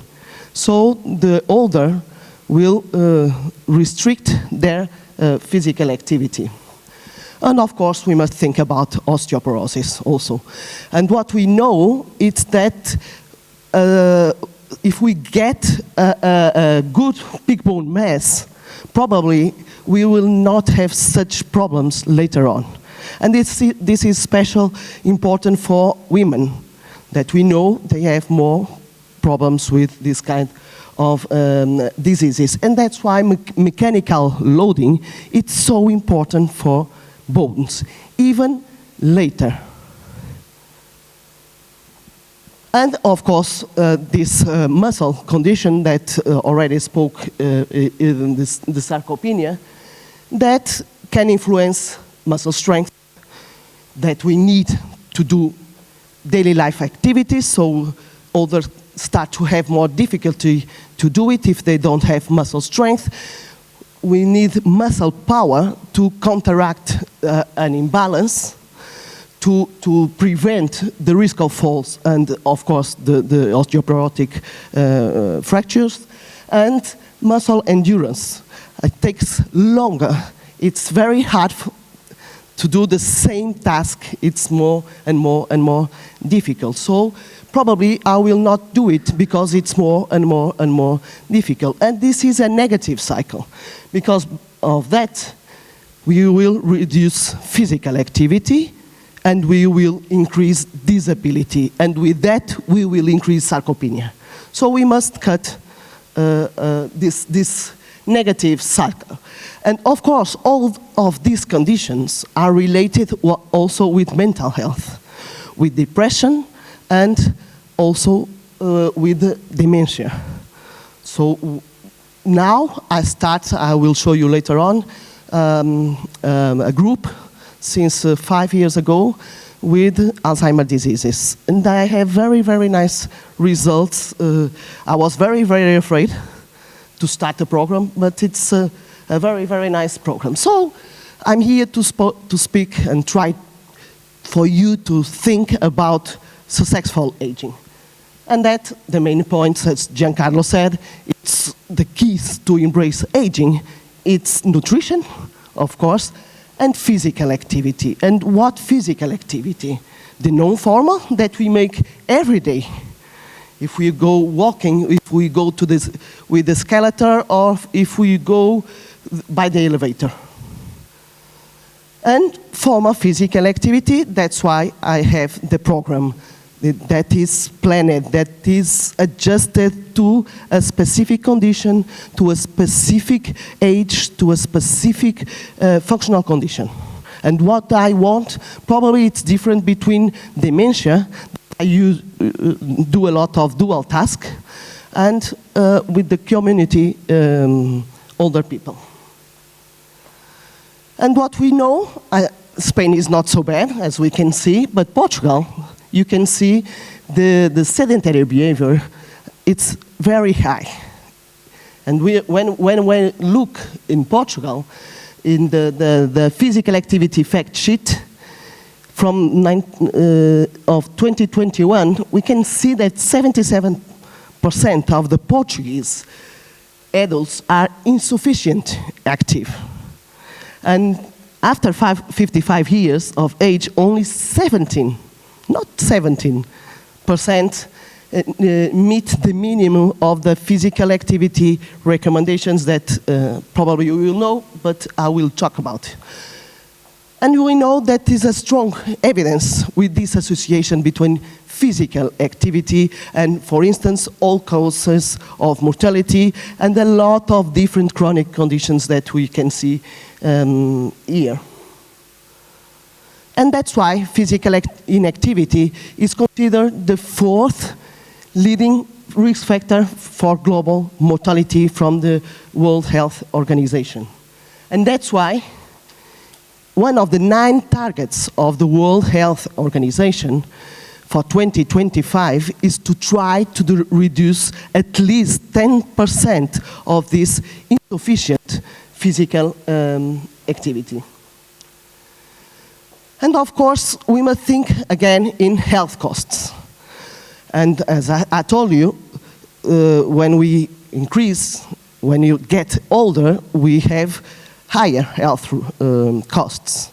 So the older will restrict their physical activity. And of course, we must think about osteoporosis also. And what we know is that if we get a good big bone mass, probably we will not have such problems later on. And this is especially important for women, that we know they have more problems with this kind of diseases. And that's why mechanical loading is so important for bones, even later. And of course, this muscle condition that already spoke in the sarcopenia, that can influence muscle strength, that we need to do daily life activities, so others start to have more difficulty to do it if they don't have muscle strength. We need muscle power to counteract an imbalance, to prevent the risk of falls and, of course, the osteoporotic fractures, and muscle endurance. It takes longer. It's very hard to do the same task. It's more and more and more difficult. So probably I will not do it because it's more and more and more difficult. And this is a negative cycle. Because of that, we will reduce physical activity, and we will increase disability. And with that, we will increase sarcopenia. So we must cut this negative cycle. And of course, all of these conditions are related also with mental health, with depression, and also with dementia. So now I will show you later on, a group since 5 years ago with Alzheimer's diseases. And I have very, very nice results. I was very, very afraid to start the program, but it's a very, very nice program. So I'm here to speak and try for you to think about successful aging. And that, the main point, as Giancarlo said, it's the keys to embrace aging. It's nutrition, of course, and physical activity. And what physical activity? the non-formal that we make every day. If we go walking, if we go to this with the skeleton, or if we go by the elevator. And formal physical activity, that's why I have the program that is planned, that is adjusted to a specific condition, to a specific age, to a specific functional condition. And what I want, probably it's different between dementia, I do a lot of dual task, and with the community, older people. And what we know, Spain is not so bad, as we can see, but Portugal, you can see the sedentary behavior, it's very high. And when we look in Portugal, in the physical activity fact sheet from of 2021, we can see that 77% of the Portuguese adults are insufficient active. And after 55 years of age, only 17% meet the minimum of the physical activity recommendations that probably you will know, but I will talk about. And we know that there is a strong evidence with this association between physical activity and, for instance, all causes of mortality and a lot of different chronic conditions that we can see here. And that's why physical inactivity is considered the fourth leading risk factor for global mortality from the World Health Organization. And that's why one of the 9 targets of the World Health Organization for 2025 is to try to reduce at least 10% of this insufficient physical activity. And of course, we must think again in health costs. And as I told you, when we increase, when you get older, we have higher health costs.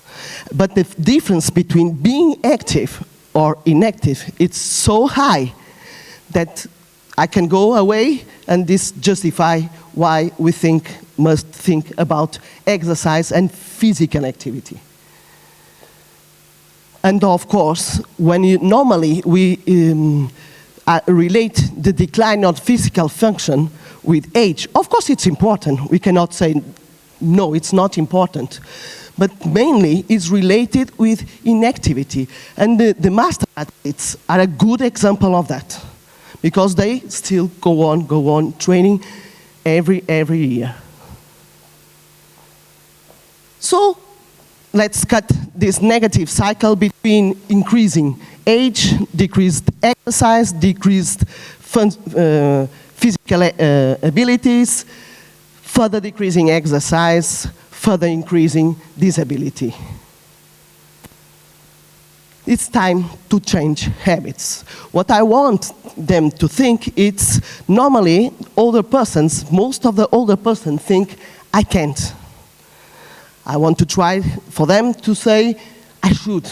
But the difference between being active or inactive, it's so high that I can go away, and this justifies why we must think about exercise and physical activity. And of course, when normally we relate the decline of physical function with age, of course it's important. We cannot say, no, it's not important. But mainly it's related with inactivity. And the master athletes are a good example of that, because they still go on training every year. So let's cut this negative cycle between increasing age, decreased exercise, decreased physical abilities, further decreasing exercise, further increasing disability. It's time to change habits. What I want them to think is, normally older persons, most of the older persons think, I can't. I want to try for them to say, I should.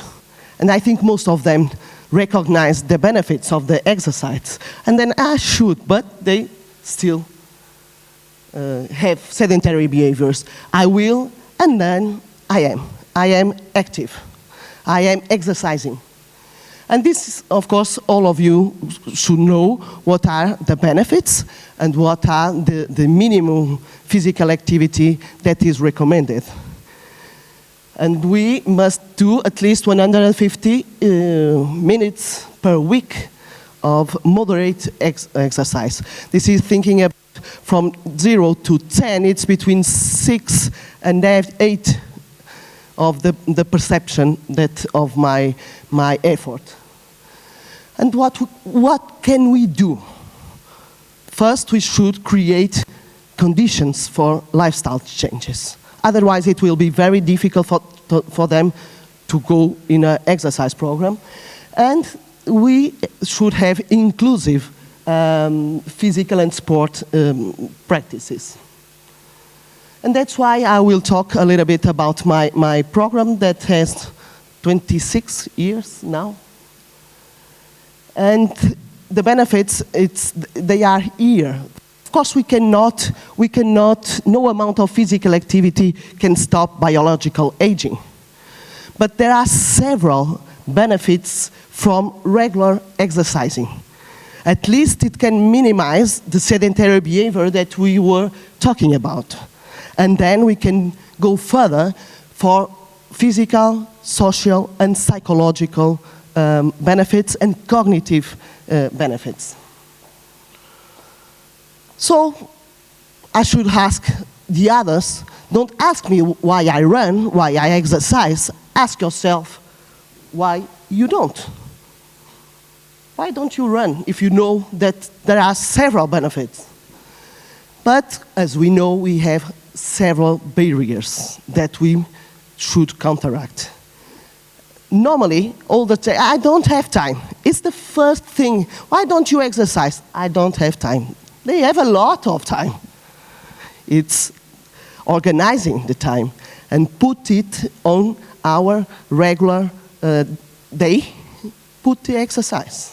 And I think most of them recognize the benefits of the exercise. And then I should, but they still have sedentary behaviors. I will, and then I am. I am active. I am exercising. And this, of course, all of you should know what are the benefits and what are the minimum physical activity that is recommended. And we must do at least 150 minutes per week of moderate exercise. This is thinking about from 0 to 10, it's between 6 and 8 of the perception that of my effort. And what can we do? First, we should create conditions for lifestyle changes. Otherwise, it will be very difficult for them to go in an exercise program. And we should have inclusive physical and sport practices. And that's why I will talk a little bit about my program that has 26 years now. And the benefits, they are here. Of course, we cannot, no amount of physical activity can stop biological aging. But there are several benefits from regular exercising. At least it can minimize the sedentary behavior that we were talking about. And then we can go further for physical, social, and psychological benefits and cognitive benefits. So I should ask the others, don't ask me why I run, why I exercise. Ask yourself why you don't. Why don't you run if you know that there are several benefits? But as we know, we have several barriers that we should counteract. Normally, all the time, I don't have time. It's the first thing. Why don't you exercise? I don't have time. They have a lot of time. It's organizing the time and put it on our regular day, put the exercise.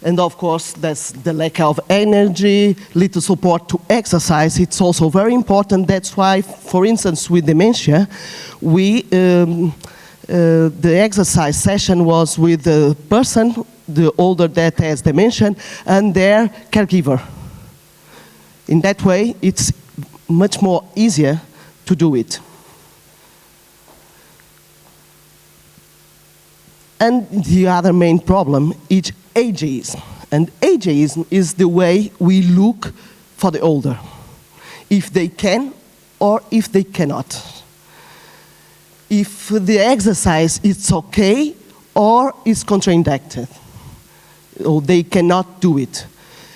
And of course, there's the lack of energy, little support to exercise. It's also very important. That's why, for instance, with dementia, the exercise session was with the person, the older that has dementia, and their caregiver. In that way, it's much more easier to do it. And the other main problem is ageism. And ageism is the way we look for the older, if they can or if they cannot. If the exercise is okay or is contraindicated, or they cannot do it.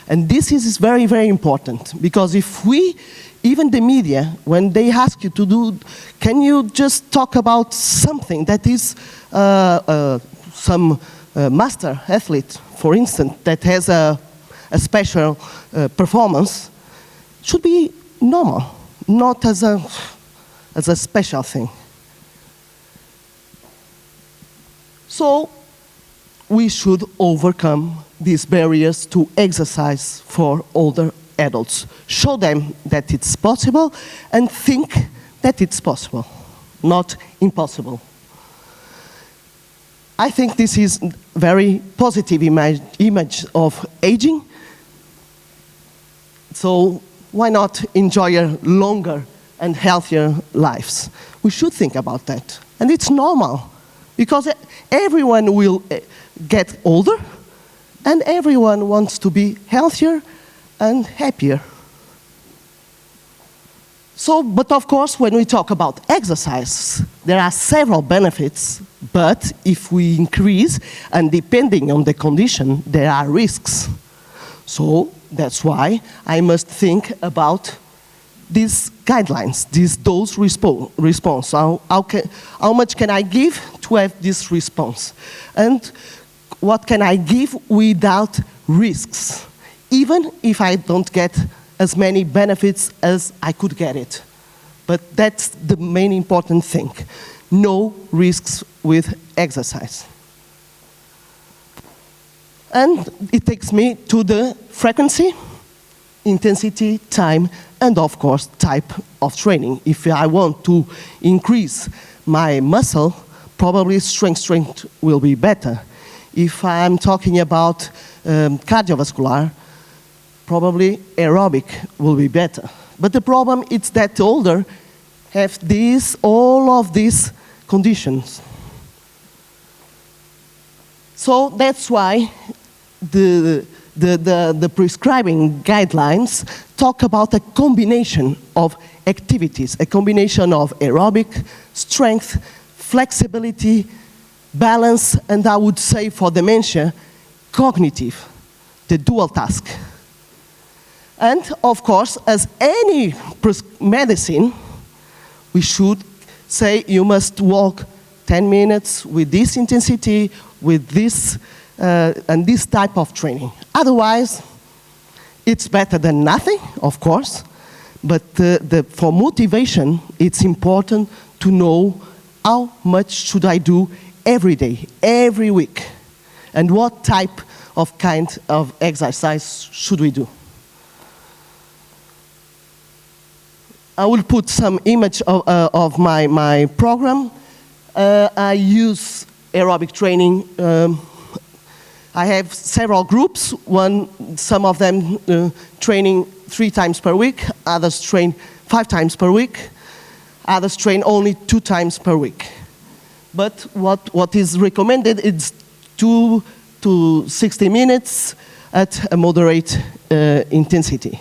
And this is very, very important, because if we, even the media, when they ask you to do, can you just talk about something that is some master athlete, for instance, that has a special performance, should be normal, not as a special thing. So we should overcome these barriers to exercise for older adults. Show them that it's possible and think that it's possible, not impossible. I think this is a very positive image of aging. So why not enjoy a longer and healthier lives? We should think about that. And it's normal, because everyone will get older, and everyone wants to be healthier and happier. So, but of course, when we talk about exercise, there are several benefits, but if we increase, and depending on the condition, there are risks. So that's why I must think about these guidelines, this dose response. How much can I give to have this response? And what can I give without risks, even if I don't get as many benefits as I could get it. But that's the main important thing. No risks with exercise. And it takes me to the frequency, intensity, time, and of course, type of training. If I want to increase my muscle, probably strength will be better. If I'm talking about cardiovascular, probably aerobic will be better. But the problem is that the older have all of these conditions. So that's why the prescribing guidelines talk about a combination of activities, a combination of aerobic, strength, flexibility, balance, and I would say for dementia, cognitive, the dual task. And of course, as any medicine, we should say you must walk 10 minutes with this intensity, with this, and this type of training. Otherwise, it's better than nothing, of course, but for motivation, it's important to know how much should I do every day, every week. And what type of kind of exercise should we do? I will put some image of my program. I use aerobic training. I have several groups. Some of them training 3 times per week. Others train 5 times per week. Others train only 2 times per week. But what is recommended is 2 to 60 minutes at a moderate intensity.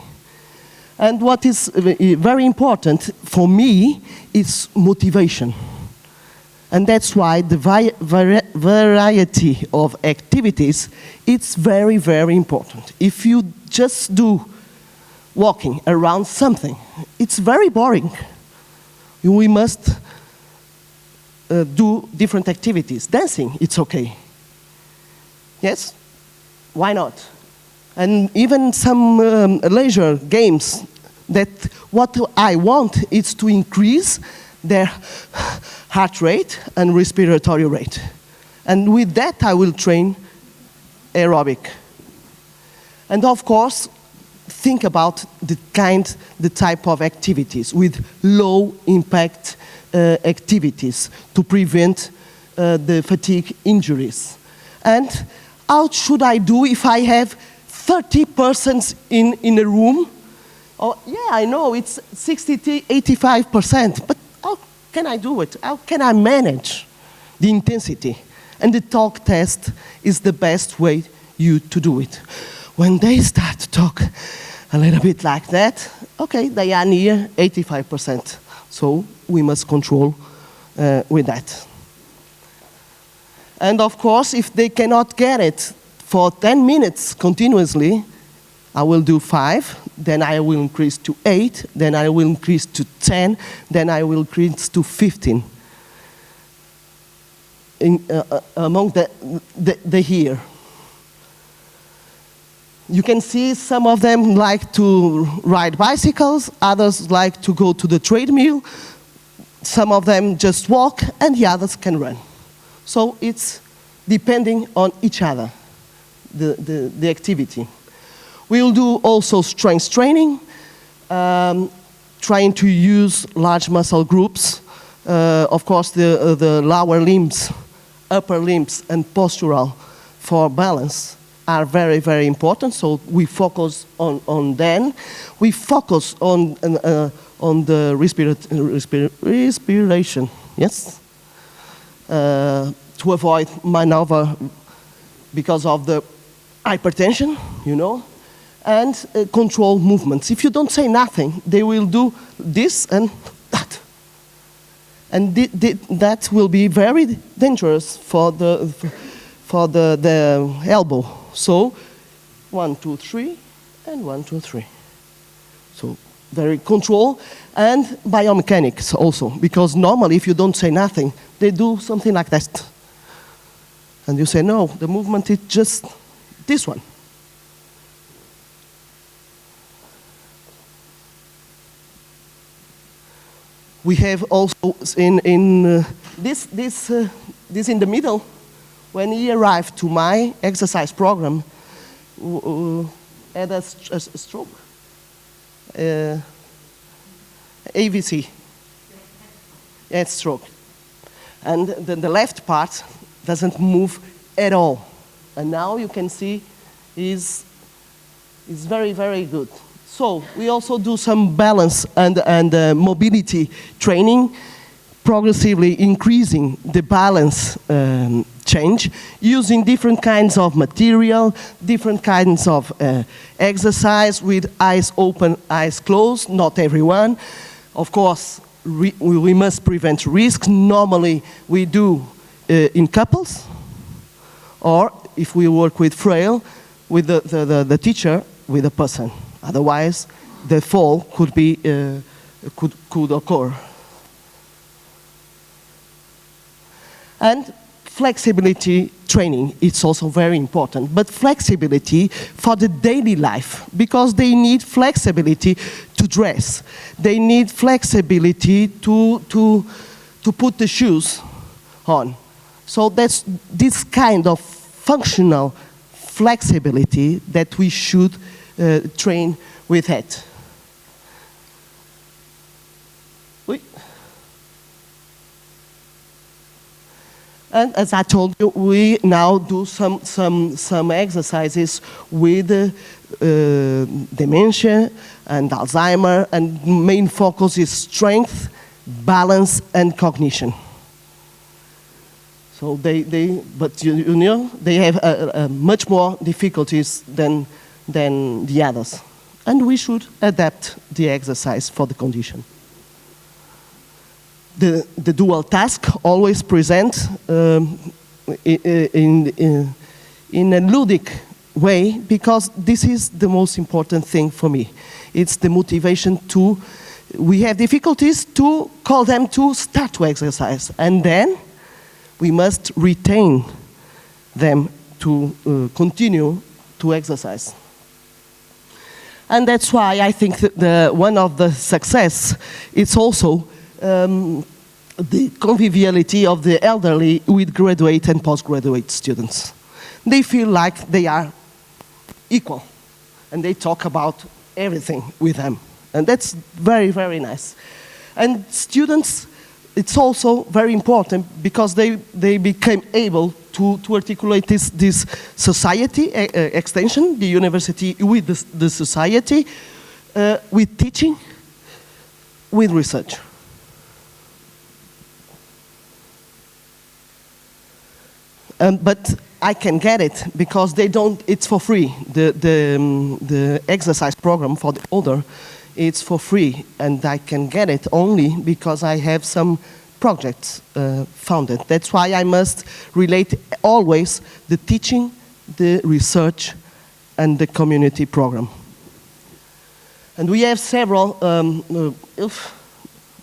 And what is very important for me is motivation. And that's why the variety of activities, it's very, very important. If you just do walking around something, it's very boring. We must do different activities. Dancing, it's okay. Yes? Why not? And even some leisure games, that what I want is to increase their heart rate and respiratory rate. And with that, I will train aerobic. And of course, think about the type of activities with low impact activities to prevent the fatigue injuries. And how should I do if I have 30 persons in a room? Oh, yeah, I know it's 60 to 85%, but how can I do it? How can I manage the intensity? And the talk test is the best way to do it. When they start to talk a little bit like that, okay, they are near 85%. So we must control with that. And of course, if they cannot get it for 10 minutes continuously, I will do 5, then I will increase to 8, then I will increase to 10, then I will increase to 15. Among the here. You can see some of them like to ride bicycles, others like to go to the treadmill, some of them just walk, and the others can run. So it's depending on each other, the activity. We'll do also strength training, trying to use large muscle groups. Of course, the lower limbs, upper limbs, and postural for balance are very, very important. So we focus on them. We focus on the respiration, yes? To avoid maneuver because of the hypertension, you know, and control movements. If you don't say nothing, they will do this and that. And that will be very dangerous for the elbow. So 1, 2, 3, and 1, 2, 3. So very control, and biomechanics also, because normally if you don't say nothing, they do something like that. And you say, no, the movement is just this one. We have also in this in the middle, when he arrived to my exercise program, had a stroke, AVC, had stroke, and the left part doesn't move at all, and now you can see is very, very good. So we also do some balance and mobility training, progressively increasing the balance change, using different kinds of material, different kinds of exercise with eyes open, eyes closed, not everyone. Of course, we must prevent risks. Normally, we do in couples, or if we work with frail, with the teacher, with a person. Otherwise, the fall could occur. And flexibility training, it's also very important, but flexibility for the daily life, because they need flexibility to dress. They need flexibility to put the shoes on. So that's this kind of functional flexibility that we should train with it. And as I told you, we now do some exercises with dementia and Alzheimer, and main focus is strength, balance, and cognition. So but you know, they have much more difficulties than the others. And we should adapt the exercise for the condition. The dual task always present in a ludic way, because this is the most important thing for me. It's the motivation to, we have difficulties to call them to start to exercise, and then we must retain them to continue to exercise. And that's why I think that one of the success is also the conviviality of the elderly with graduate and postgraduate students. They feel like they are equal, and they talk about everything with them. And that's very, very nice. And students, it's also very important because they became able to articulate this society extension, the university with the society, with teaching, with research. But I can get it because they don't, it's for free. The exercise program for the older, it's for free, and I can get it only because I have some projects founded. That's why I must relate always the teaching, the research, and the community program. And we have several,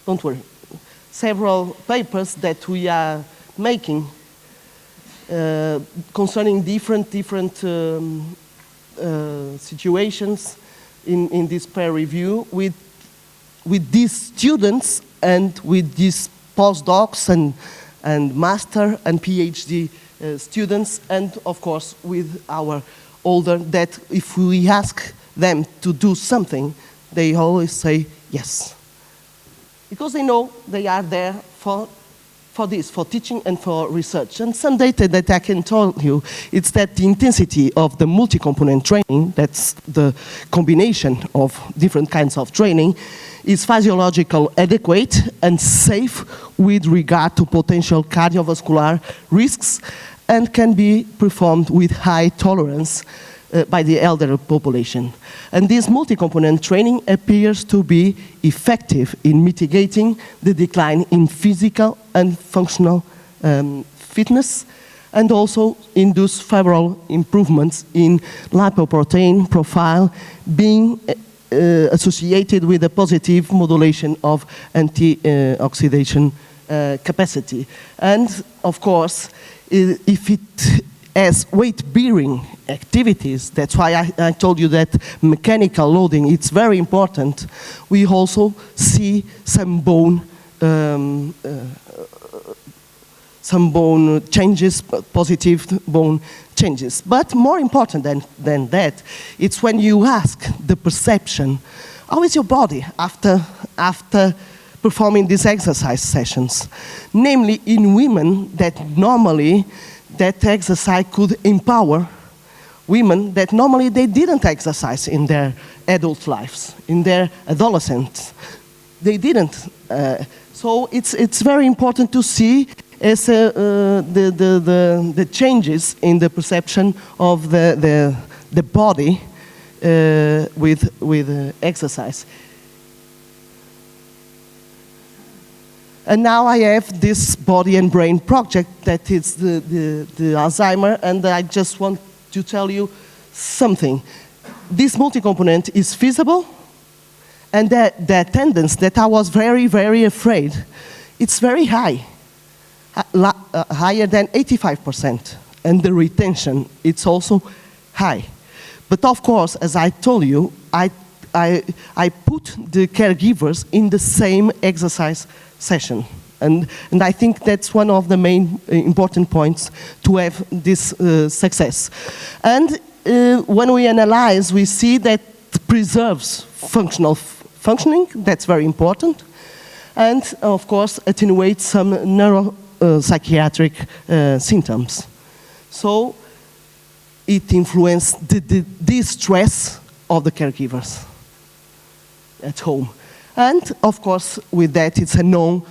don't worry, several papers that we are making concerning different situations in this peer review with these students and with these postdocs and master and PhD students, and of course with our older, that if we ask them to do something, they always say yes. Because they know they are there for this, for teaching and for research. And some data that I can tell you, it's that the intensity of the multi-component training, that's the combination of different kinds of training, is physiological adequate and safe with regard to potential cardiovascular risks, and can be performed with high tolerance by the elderly population. And this multi-component training appears to be effective in mitigating the decline in physical and functional fitness, and also induce favorable improvements in lipoprotein profile, being associated with a positive modulation of antioxidation capacity. And of course, if it has weight-bearing activities, that's why I told you that mechanical loading, it's very important. We also see some bone changes, positive bone changes. But more important than that, it's when you ask the perception, how is your body after performing these exercise sessions? Namely, in women that normally that exercise could empower women that normally they didn't exercise in their adult lives, in their adolescence. They didn't. So it's very important to see as the changes in the perception of the body with exercise. And now I have this body and brain project that is the Alzheimer, and I just want to tell you something. This multi-component is feasible, and the attendance that I was very, very afraid, it's very high, higher than 85%, and the retention, it's also high. But of course, as I told you, I put the caregivers in the same exercise session. And I think that's one of the main important points to have this success. And when we analyze, we see that preserves functioning, that's very important, and of course attenuates some neuropsychiatric symptoms. So it influences the distress of the caregivers at home. And of course, with that, it's a known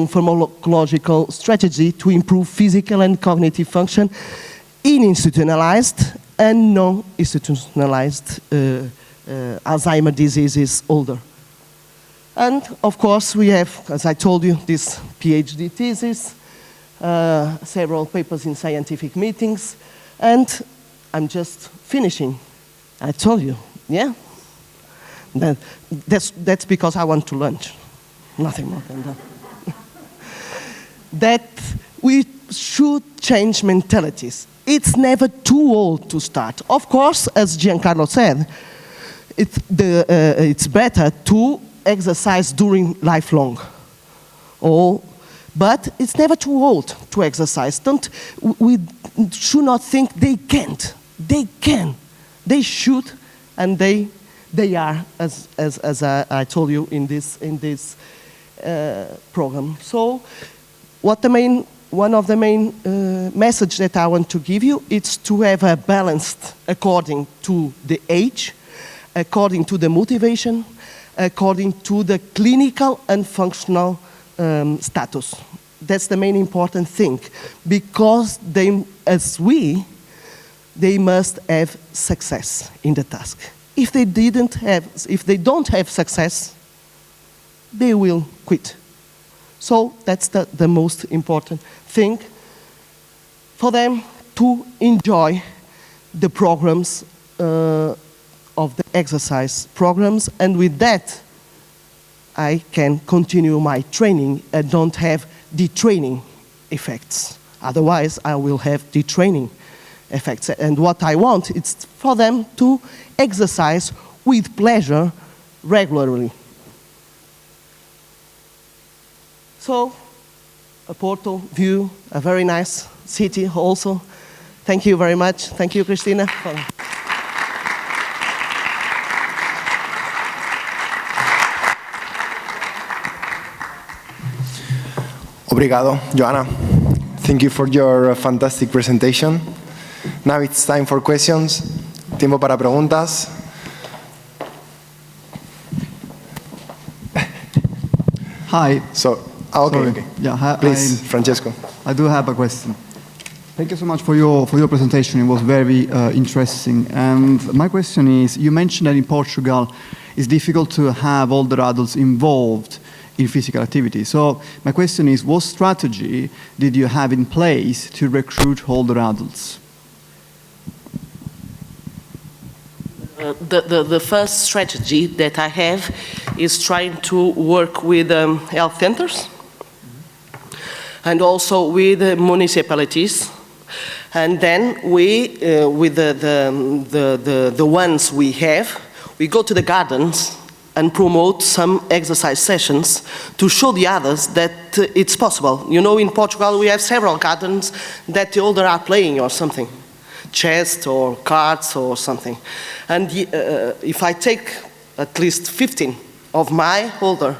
pharmacological strategy to improve physical and cognitive function in institutionalized and non-institutionalized Alzheimer's diseases older. And of course, we have, as I told you, this PhD thesis, several papers in scientific meetings, and I'm just finishing. I told you, yeah? That's because I want to lunch, nothing more than that. That we should change mentalities. It's never too old to start. Of course, as Giancarlo said, it's better to exercise during lifelong. But it's never too old to exercise. We should not think they can't. They can. They should, and they are, as I told you in this program. So, one of the main message that I want to give you is to have a balanced according to the age, according to the motivation, according to the clinical and functional status. That's the main important thing, because they must have success in the task. If they don't have success, they will quit. So that's the most important thing for them to enjoy the programs of the exercise programs, and with that, I can continue my training and don't have detraining effects. Otherwise, I will have detraining effects. And what I want is for them to exercise with pleasure regularly. So, a Porto view, a very nice city also. Thank you very much. Thank you, Cristina. Obrigado, Joanna. Thank you for your fantastic presentation. Now it's time for questions. Tiempo para preguntas. Hi. Okay. Yeah, please, Francesco. I do have a question. Thank you so much for your presentation. It was very interesting. And my question is, you mentioned that in Portugal it's difficult to have older adults involved in physical activity. So my question is, what strategy did you have in place to recruit older adults? The first strategy that I have is trying to work with health centers and also with municipalities. And then we, with the ones we have, we go to the gardens and promote some exercise sessions to show the others that it's possible. You know, in Portugal we have several gardens that the older are playing or something, chess or cards or something. And if I take at least 15 of my older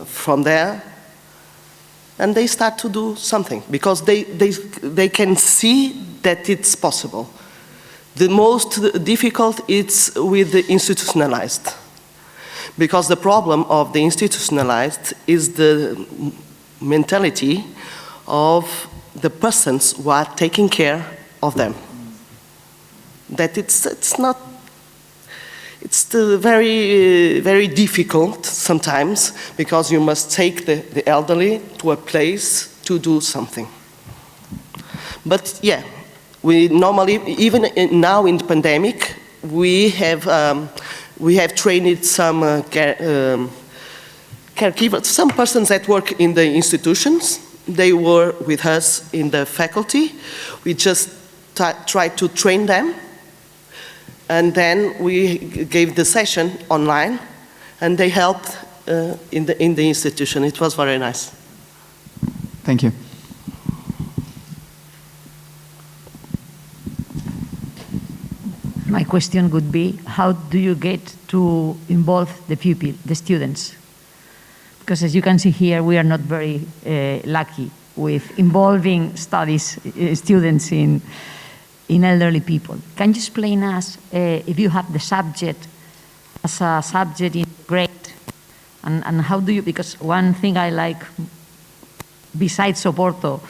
from there, and they start to do something, because they can see that it's possible. The most difficult is with the institutionalized. Because the problem of the institutionalized is the mentality of the persons who are taking care of them. That it's very, very difficult sometimes, because you must take the elderly to a place to do something. But yeah, we normally, even now in the pandemic, we have trained some caregivers, some persons that work in the institutions. They were with us in the faculty. We just tried to train them, and then we gave the session online, and they helped in the institution. It was very nice. Thank you. My question would be, how do you get to involve the pupil, the students? Because as you can see here, we are not very lucky with involving students in elderly people. Can you explain us if you have the subject as a subject in grade, and how do you, because one thing I like besides Oporto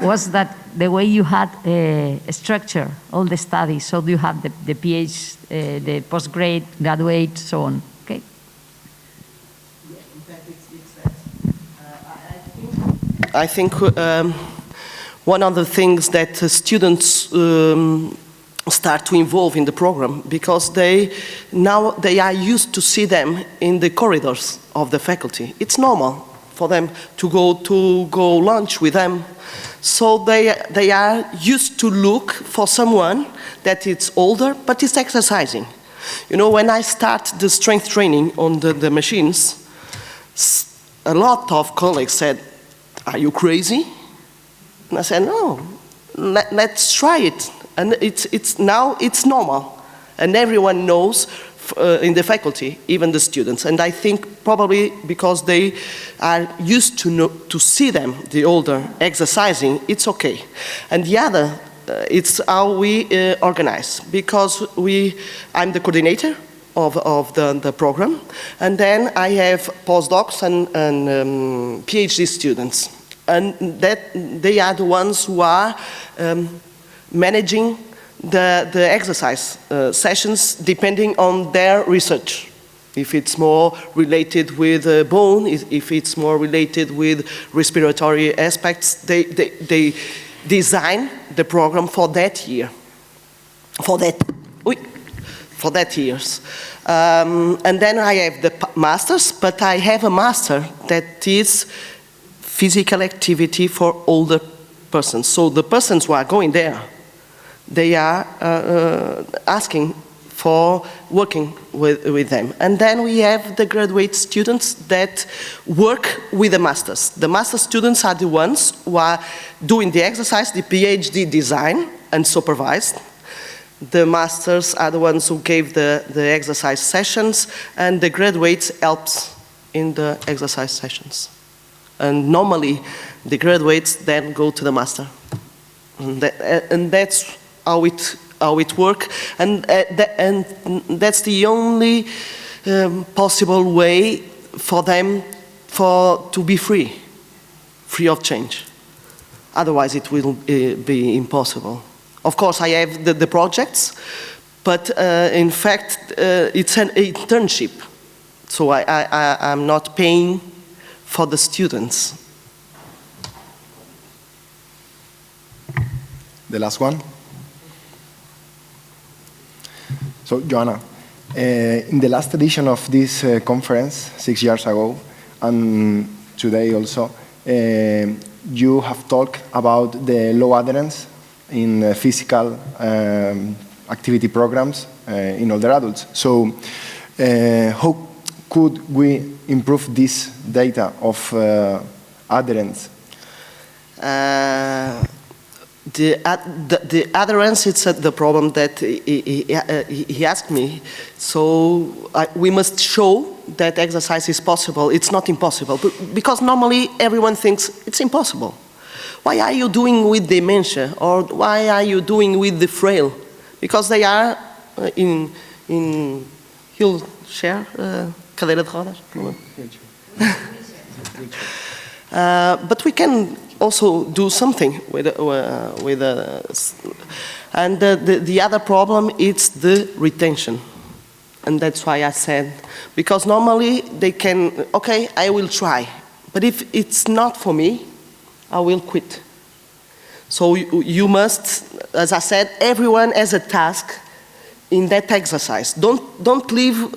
was that the way you had structure all the studies, so you have the PhD, the postgrad, graduate, so on. Okay. I think one of the things that students start to involve in the program, because now they are used to see them in the corridors of the faculty. It's normal for them to go lunch with them. So they are used to look for someone that is older but is exercising. You know, when I start the strength training on the machines, a lot of colleagues said, "Are you crazy?" And I said, "No, let's try it." And now it's normal, and everyone knows in the faculty, even the students. And I think probably because they are used to see them, the older, exercising, it's okay. And the other, it's how we organize, because I'm the coordinator of the program, and then I have postdocs and PhD students, and that they are the ones who are managing the exercise sessions depending on their research. If it's more related with bone, if it's more related with respiratory aspects, they design the program for that year, for that years. And then I have the masters, but I have a master that is physical activity for older persons. So the persons who are going there, they are asking for working with them. And then we have the graduate students that work with the masters. The master students are the ones who are doing the exercise, the PhD design and supervised. The masters are the ones who gave the exercise sessions, and the graduates helps in the exercise sessions. And normally the graduates then go to the master. And that's how it works, and that's the only possible way for them to be free of change. Otherwise, it will be impossible. Of course, I have the projects, but in fact, it's an internship, so I'm not paying for the students. The last one. So, Joanna, in the last edition of this conference, 6 years ago, and today also, you have talked about the low adherence in physical activity programs in older adults. So, how could we improve this data of adherence? The adherence, it's the problem that he asked me. So we must show that exercise is possible. It's not impossible, because normally everyone thinks it's impossible. Why are you doing with dementia, or why are you doing with the frail? Because they are in wheelchair, cadeira de rodas. But we can also do something with and the other problem is the retention, and that's why I said, because normally they can, okay, I will try, but if it's not for me, I will quit. So you must, as I said, everyone has a task in that exercise. Don't leave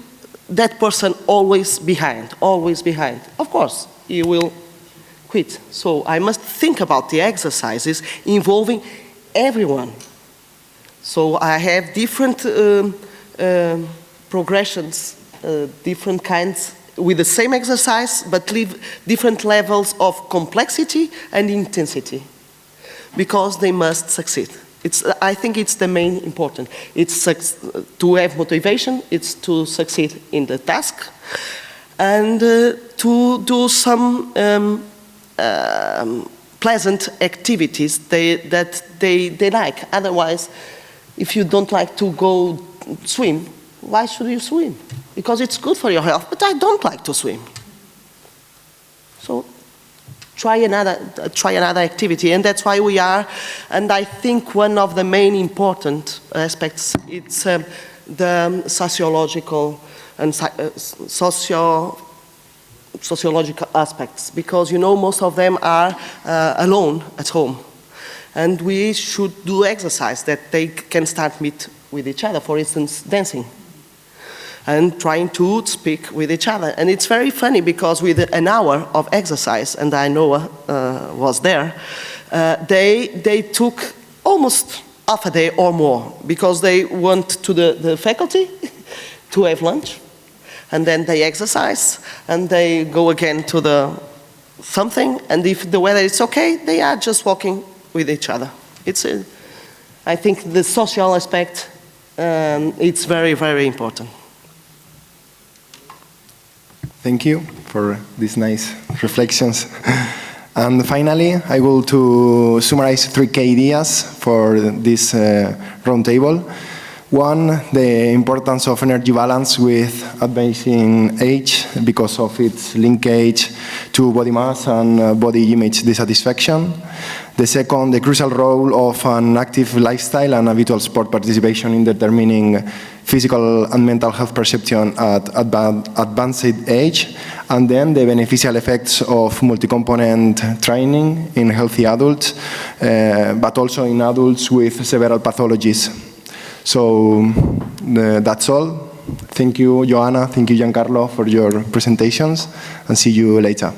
that person always behind. Of course, he will quit. So I must think about the exercises involving everyone. So I have different progressions, different kinds with the same exercise, but live different levels of complexity and intensity, because they must succeed. I think it's the main important. It's to have motivation, it's to succeed in the task, and to do some pleasant activities that they like. Otherwise, if you don't like to go swim, why should you swim? Because it's good for your health, but I don't like to swim. So try another activity, and that's why we are, and I think one of the main important aspects, it's the sociological and sociological aspects, because most of them are alone at home, and we should do exercise that they can start meet with each other, for instance, dancing, and trying to speak with each other. And it's very funny, because with an hour of exercise, and I know was there, they took almost half a day or more, because they went to the faculty to have lunch, and then they exercise, and they go again to the something, and if the weather is okay, they are just walking with each other. I think the social aspect, it's very, very important. Thank you for these nice reflections. And finally, I will to summarize 3 key ideas for this roundtable. One, the importance of energy balance with advancing age because of its linkage to body mass and body image dissatisfaction. The second, the crucial role of an active lifestyle and habitual sport participation in determining physical and mental health perception at advanced age. And then the beneficial effects of multi-component training in healthy adults, but also in adults with several pathologies. So that's all. Thank you, Joanna. Thank you, Giancarlo, for your presentations, and see you later.